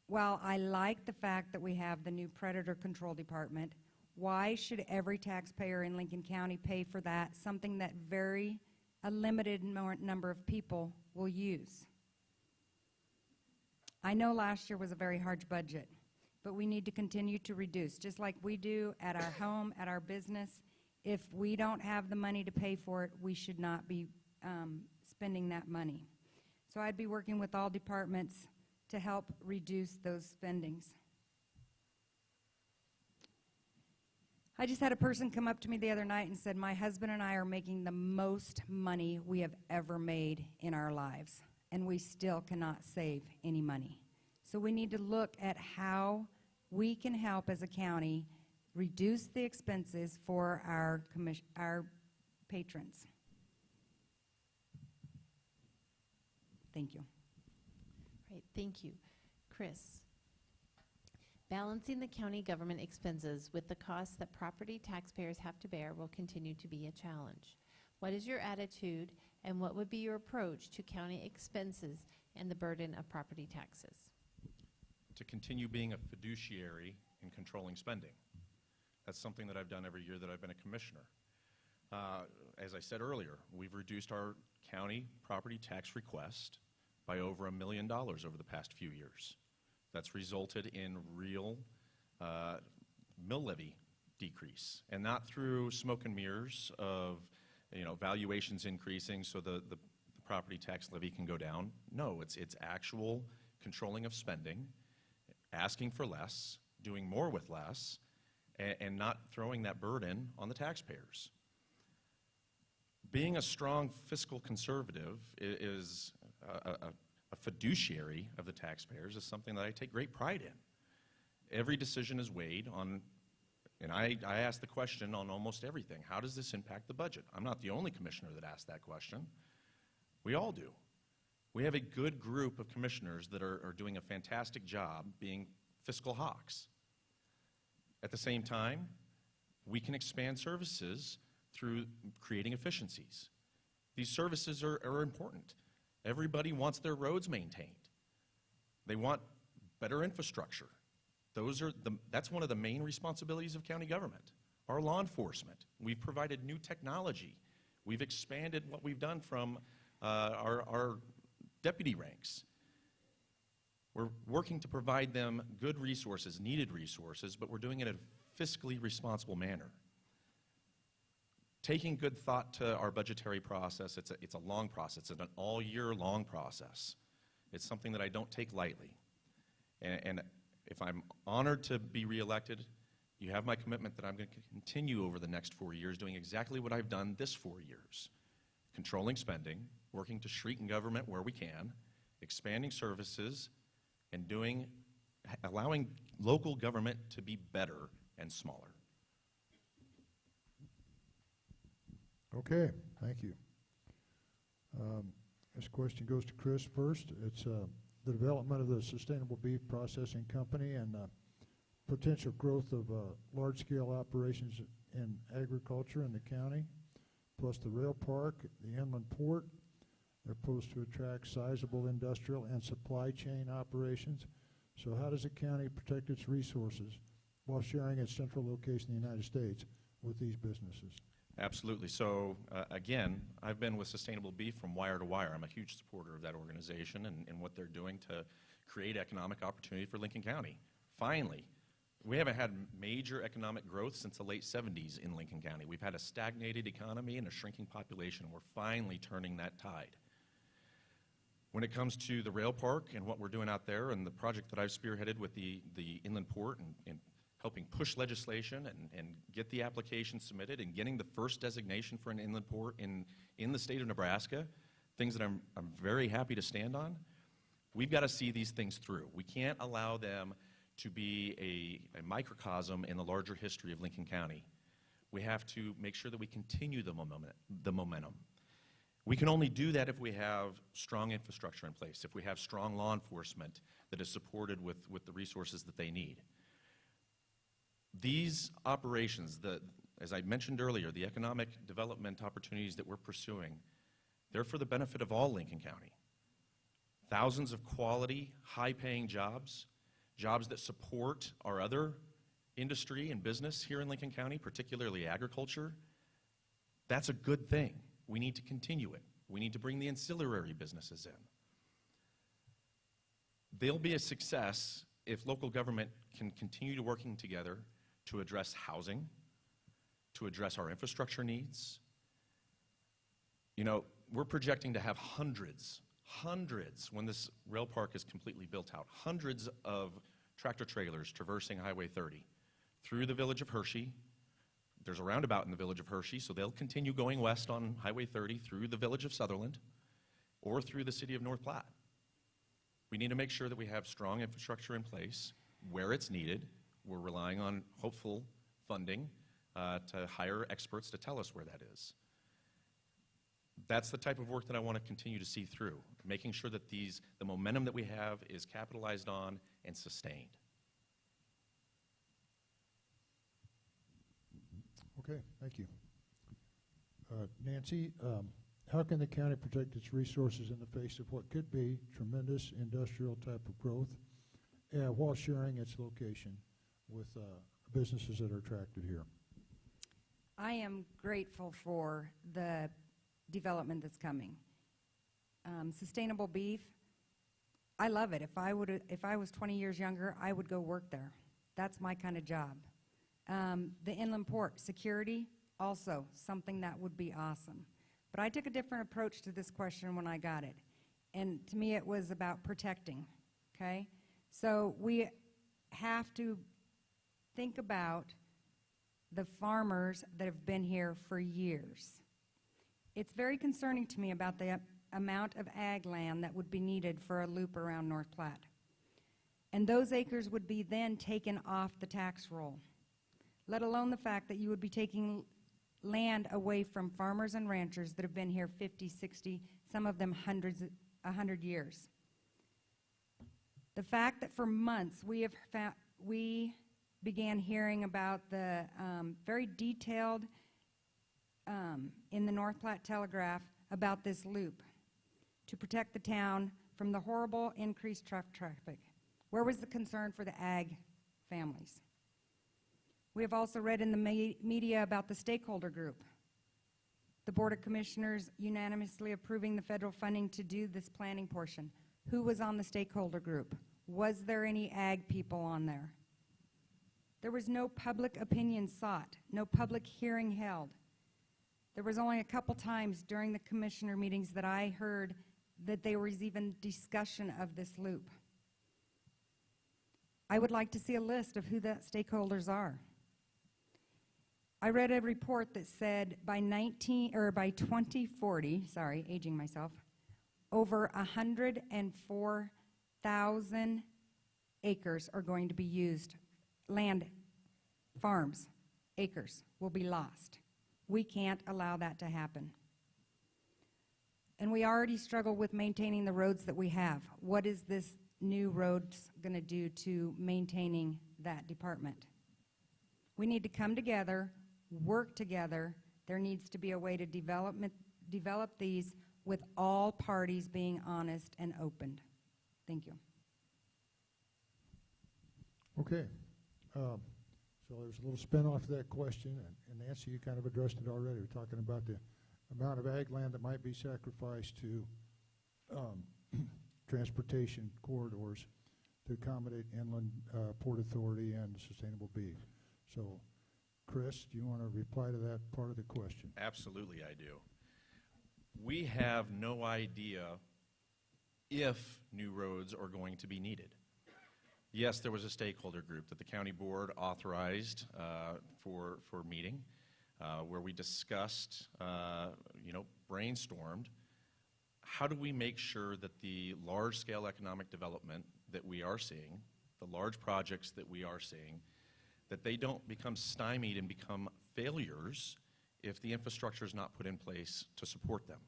While I like the fact that we have the new predator control department, why should every taxpayer in Lincoln County pay for that, something that a limited number of people will use? I know last year was a very hard budget, but we need to continue to reduce, just like we do at our home, at our business. If we don't have the money to pay for it, we should not be spending that money. So I'd be working with all departments to help reduce those spendings. I just had a person come up to me the other night and said, my husband and I are making the most money we have ever made in our lives, and we still cannot save any money. So we need to look at how we can help as a county reduce the expenses for our patrons. Thank you. Right, thank you. Chris, balancing the county government expenses with the costs that property taxpayers have to bear will continue to be a challenge. What is your attitude and what would be your approach to county expenses and the burden of property taxes? To continue being a fiduciary in controlling spending. That's something that I've done every year that I've been a commissioner. As I said earlier, we've reduced our county property tax request by over $1 million over the past few years. That's resulted in real mill levy decrease, and not through smoke and mirrors of valuations increasing so the property tax levy can go down. No, it's actual controlling of spending, asking for less, doing more with less, and not throwing that burden on the taxpayers. Being a strong fiscal conservative is a fiduciary of the taxpayers is something that I take great pride in. Every decision is weighed on, and I ask the question on almost everything. How does this impact the budget? I'm not the only commissioner that asked that question. We all do. We have a good group of commissioners that are doing a fantastic job being fiscal hawks. At the same time, we can expand services through creating efficiencies. These services are important. Everybody wants their roads maintained. They want better infrastructure. That's one of the main responsibilities of county government. Our law enforcement. We've provided new technology. We've expanded what we've done from our deputy ranks. We're working to provide them good resources, needed resources, but we're doing it in a fiscally responsible manner. Taking good thought to our budgetary process, it's a long process. It's an all-year-long process. It's something that I don't take lightly. And if I'm honored to be reelected, you have my commitment that I'm going to continue over the next 4 years doing exactly what I've done this 4 years. Controlling spending, working to shrink government where we can, expanding services, and allowing local government to be better and smaller. Okay, thank you. This question goes to Chris first. It's the development of the Sustainable Beef Processing Company and potential growth of large-scale operations in agriculture in the county, plus the rail park, the inland port. They're supposed to attract sizable industrial and supply chain operations. So how does the county protect its resources while sharing its central location in the United States with these businesses? Absolutely. So again, I've been with Sustainable Beef from wire to wire. I'm a huge supporter of that organization and what they're doing to create economic opportunity for Lincoln County. Finally, We haven't had major economic growth since the late 70s in Lincoln County. We've had a stagnated economy and a shrinking population. We're finally turning that tide. When it comes to the rail park and what we're doing out there and the project that I've spearheaded with the inland port and helping push legislation and get the application submitted and getting the first designation for an inland port in the state of Nebraska, things that I'm very happy to stand on, we've got to see these things through. We can't allow them to be a microcosm in the larger history of Lincoln County. We have to make sure that we continue the momentum. We can only do that if we have strong infrastructure in place, if we have strong law enforcement that is supported with the resources that they need. These operations, as I mentioned earlier, the economic development opportunities that we're pursuing, they're for the benefit of all Lincoln County. Thousands of quality, high-paying jobs, jobs that support our other industry and business here in Lincoln County, particularly agriculture. That's a good thing. We need to continue it. We need to bring the ancillary businesses in. They'll be a success if local government can continue to working together to address housing, to address our infrastructure needs. You know, we're projecting to have hundreds, when this rail park is completely built out, hundreds of tractor trailers traversing Highway 30 through the village of Hershey. There's a roundabout in the village of Hershey, so they'll continue going west on Highway 30 through the village of Sutherland or through the city of North Platte. We need to make sure that we have strong infrastructure in place where it's needed. We're relying on hopeful funding to hire experts to tell us where that is. That's the type of work that I want to continue to see through, making sure that the momentum that we have is capitalized on and sustained. Okay, thank you. Nancy, how can the county protect its resources in the face of what could be tremendous industrial type of growth while sharing its location with businesses that are attracted here? I am grateful for the development that's coming. Sustainable beef, I love it. If I was 20 years younger, I would go work there. That's my kind of job. The inland port security, also something that would be awesome. But I took a different approach to this question when I got it. And to me, it was about protecting, okay? So we have to think about the farmers that have been here for years. It's very concerning to me about the amount of ag land that would be needed for a loop around North Platte. And those acres would be then taken off the tax roll, let alone the fact that you would be taking land away from farmers and ranchers that have been here 50, 60, some of them 100 years. The fact that for months we began hearing about the very detailed in the North Platte Telegraph about this loop to protect the town from the horrible increased truck traffic. Where was the concern for the ag families? We have also read in the media about the stakeholder group. The Board of Commissioners unanimously approving the federal funding to do this planning portion. Who was on the stakeholder group? Was there any ag people on there? There was no public opinion sought, no public hearing held. There was only a couple times during the commissioner meetings that I heard that there was even discussion of this loop. I would like to see a list of who the stakeholders are. I read a report that said by 2040, sorry, aging myself, over 104,000 acres are going to be used. Land, farms, acres will be lost. We can't allow that to happen. And we already struggle with maintaining the roads that we have. What is this new roads going to do to maintaining that department? We need to come together, work together. There needs to be a way to develop these with all parties being honest and open. Thank you. Okay. So there's a little spin-off to that question, and Nancy, you kind of addressed it already. We're talking about the amount of ag land that might be sacrificed to transportation corridors. to accommodate Inland Port Authority and Sustainable Beef. So, Chris, do you want to reply to that part of the question? Absolutely, I do. We have no idea if new roads are going to be needed. Yes, there was a stakeholder group that the county board authorized for meeting, where we discussed, brainstormed, how do we make sure that the large-scale economic development that we are seeing, the large projects that we are seeing, that they don't become stymied and become failures if the infrastructure is not put in place to support them.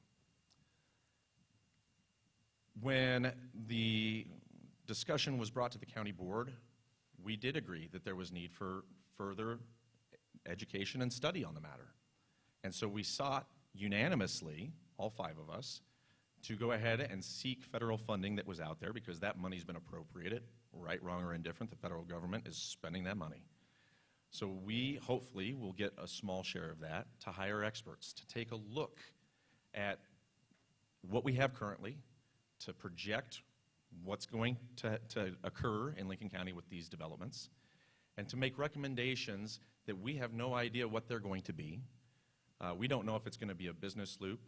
When the discussion was brought to the county board, we did agree that there was need for further education and study on the matter. And so we sought unanimously, all 5 of us, to go ahead and seek federal funding that was out there, because that money's been appropriated, right, wrong, or indifferent. The federal government is spending that money. So we hopefully will get a small share of that to hire experts to take a look at what we have currently, to project what's going to occur in Lincoln County with these developments, and to make recommendations that we have no idea what they're going to be. We don't know if it's going to be a business loop.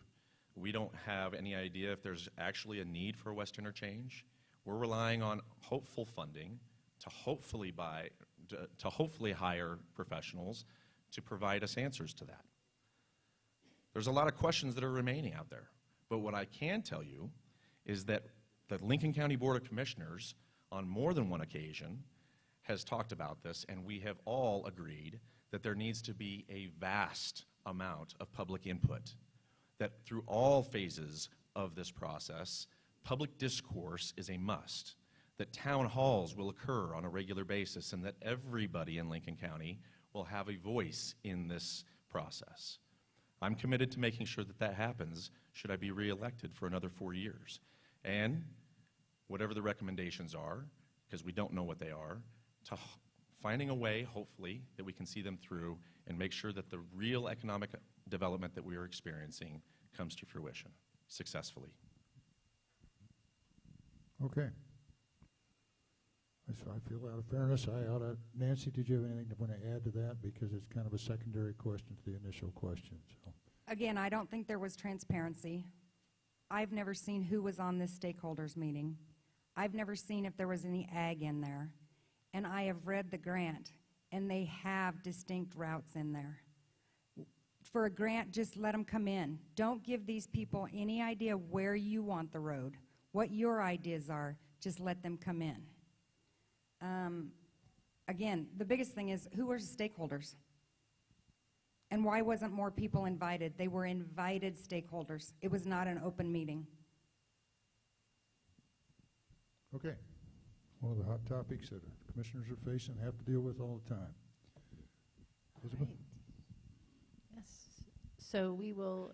We don't have any idea if there's actually a need for a west interchange. We're relying on hopeful funding to hopefully hire professionals to provide us answers to that. There's a lot of questions that are remaining out there, but what I can tell you is that the Lincoln County Board of Commissioners, on more than one occasion, has talked about this, and we have all agreed that there needs to be a vast amount of public input, that through all phases of this process, public discourse is a must, that town halls will occur on a regular basis, and that everybody in Lincoln County will have a voice in this process. I'm committed to making sure that that happens should I be reelected for another 4 years. And whatever the recommendations are, because we don't know what they are, to finding a way, hopefully, that we can see them through and make sure that the real economic development that we are experiencing comes to fruition successfully. Okay. So I feel out of fairness, Nancy, did you have anything to want to add to that? Because it's kind of a secondary question to the initial question. So. Again, I don't think there was transparency. I've never seen who was on this stakeholders meeting. I've never seen if there was any ag in there. And I have read the grant, and they have distinct routes in there. For a grant, just let them come in. Don't give these people any idea where you want the road, what your ideas are. Just let them come in. Again, the biggest thing is, who are stakeholders? And why wasn't more people invited? They were invited stakeholders. It was not an open meeting. Okay. One of the hot topics that commissioners are facing and have to deal with all the time. Elizabeth? Right. Yes. So we'll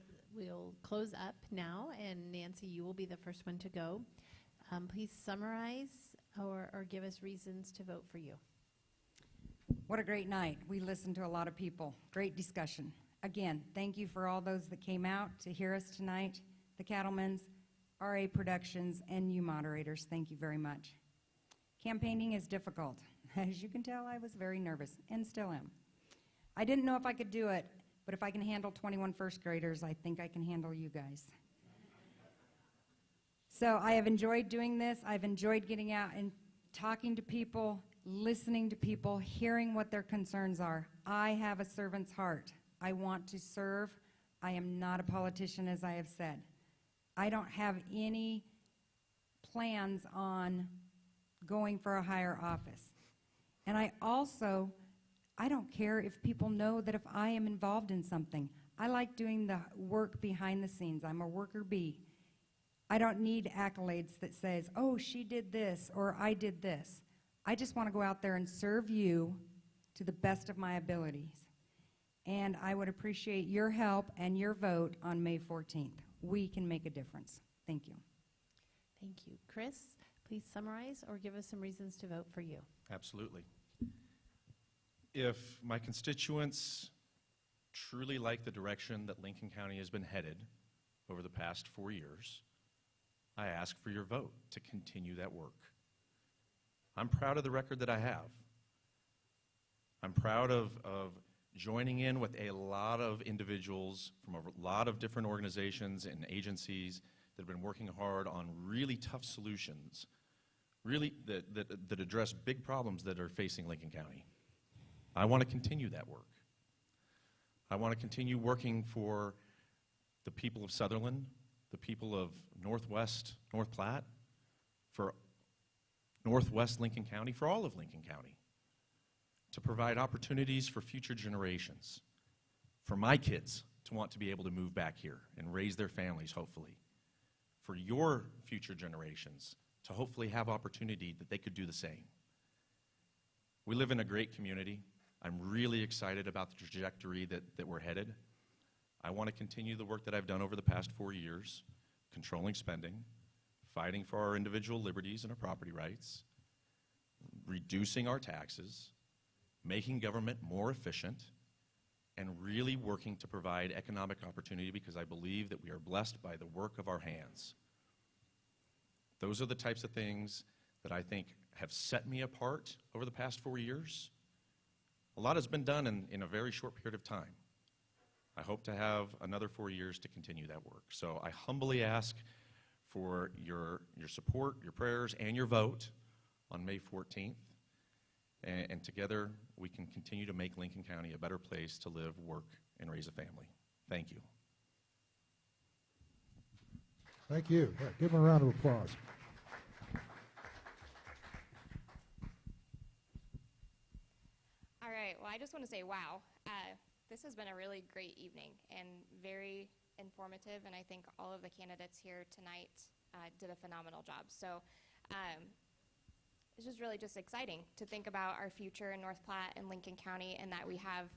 close up now, and Nancy, you will be the first one to go. Please summarize or give us reasons to vote for you. What a great night. We listened to a lot of people. Great discussion. Again, thank you for all those that came out to hear us tonight, the Cattlemen's, RA Productions, and you moderators. Thank you very much. Campaigning is difficult. As you can tell, I was very nervous and still am. I didn't know if I could do it, but if I can handle 21 first graders, I think I can handle you guys. So I have enjoyed doing this. I've enjoyed getting out and talking to people, listening to people, hearing what their concerns are. I have a servant's heart. I want to serve. I am not a politician, as I have said. I don't have any plans on going for a higher office. And I don't care if people know that if I am involved in something. I like doing the work behind the scenes. I'm a worker bee. I don't need accolades that says, oh, she did this or I did this. I just want to go out there and serve you to the best of my abilities. And I would appreciate your help and your vote on May 14th. We can make a difference. Thank you. Thank you. Chris, please summarize or give us some reasons to vote for you. Absolutely. If my constituents truly like the direction that Lincoln County has been headed over the past 4 years, I ask for your vote to continue that work. I'm proud of the record that I have. I'm proud of joining in with a lot of individuals from a lot of different organizations and agencies that have been working hard on really tough solutions, really that address big problems that are facing Lincoln County. I want to continue that work. I want to continue working for the people of Sutherland, the people of North Platte, for Northwest Lincoln County, for all of Lincoln County, to provide opportunities for future generations, for my kids to want to be able to move back here and raise their families, hopefully, for your future generations to hopefully have opportunity that they could do the same. We live in a great community. I'm really excited about the trajectory that we're headed. I want to continue the work that I've done over the past 4 years, controlling spending, fighting for our individual liberties and our property rights, reducing our taxes, making government more efficient, and really working to provide economic opportunity because I believe that we are blessed by the work of our hands. Those are the types of things that I think have set me apart over the past 4 years. A lot has been done in a very short period of time. I hope to have another 4 years to continue that work. So I humbly ask for your support, your prayers, and your vote on May 14th. And together, we can continue to make Lincoln County a better place to live, work, and raise a family. Thank you. Thank you. Yeah, give them a round of applause. All right, well, I just want to say, wow, this has been a really great evening and very informative, and I think all of the candidates here tonight did a phenomenal job. So it's just really just exciting to think about our future in North Platte and Lincoln County, and that we have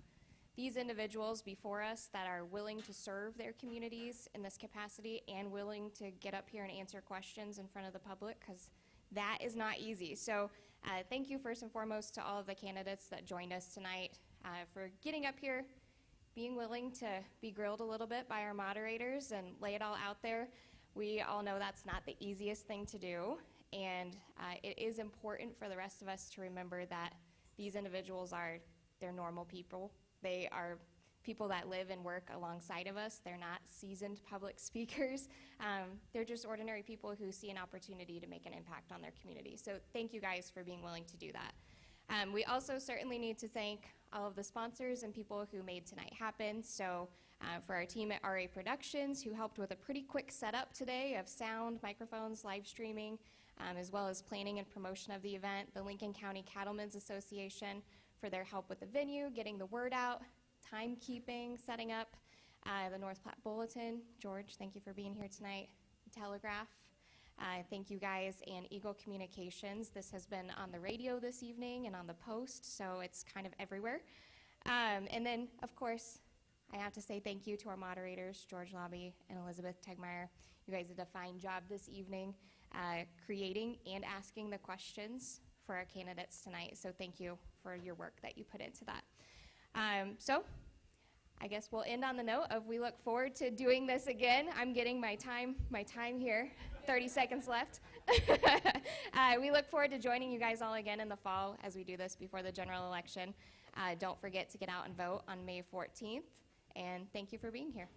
these individuals before us that are willing to serve their communities in this capacity and willing to get up here and answer questions in front of the public, because that is not easy. So thank you first and foremost to all of the candidates that joined us tonight for getting up here, being willing to be grilled a little bit by our moderators and lay it all out there. We all know that's not the easiest thing to do, and it is important for the rest of us to remember that these individuals they're normal people. They are people that live and work alongside of us. They're not seasoned public speakers. They're just ordinary people who see an opportunity to make an impact on their community. So thank you guys for being willing to do that. We also certainly need to thank all of the sponsors and people who made tonight happen. So for our team at RA Productions, who helped with a pretty quick setup today of sound, microphones, live streaming, as well as planning and promotion of the event, the Lincoln County Cattlemen's Association for their help with the venue, getting the word out, timekeeping, setting up, the North Platte Bulletin. George, thank you for being here tonight. The Telegraph. Thank you guys, and Eagle Communications. This has been on the radio this evening and on the Post, so it's kind of everywhere. And then, of course, I have to say thank you to our moderators, George Lobby and Elizabeth Tegmeyer. You guys did a fine job this evening creating and asking the questions for our candidates tonight, so thank you for your work that you put into that. So I guess we'll end on the note of we look forward to doing this again. I'm getting my time here, 30 seconds left. We look forward to joining you guys all again in the fall as we do this before the general election. Don't forget to get out and vote on May 14th, and thank you for being here.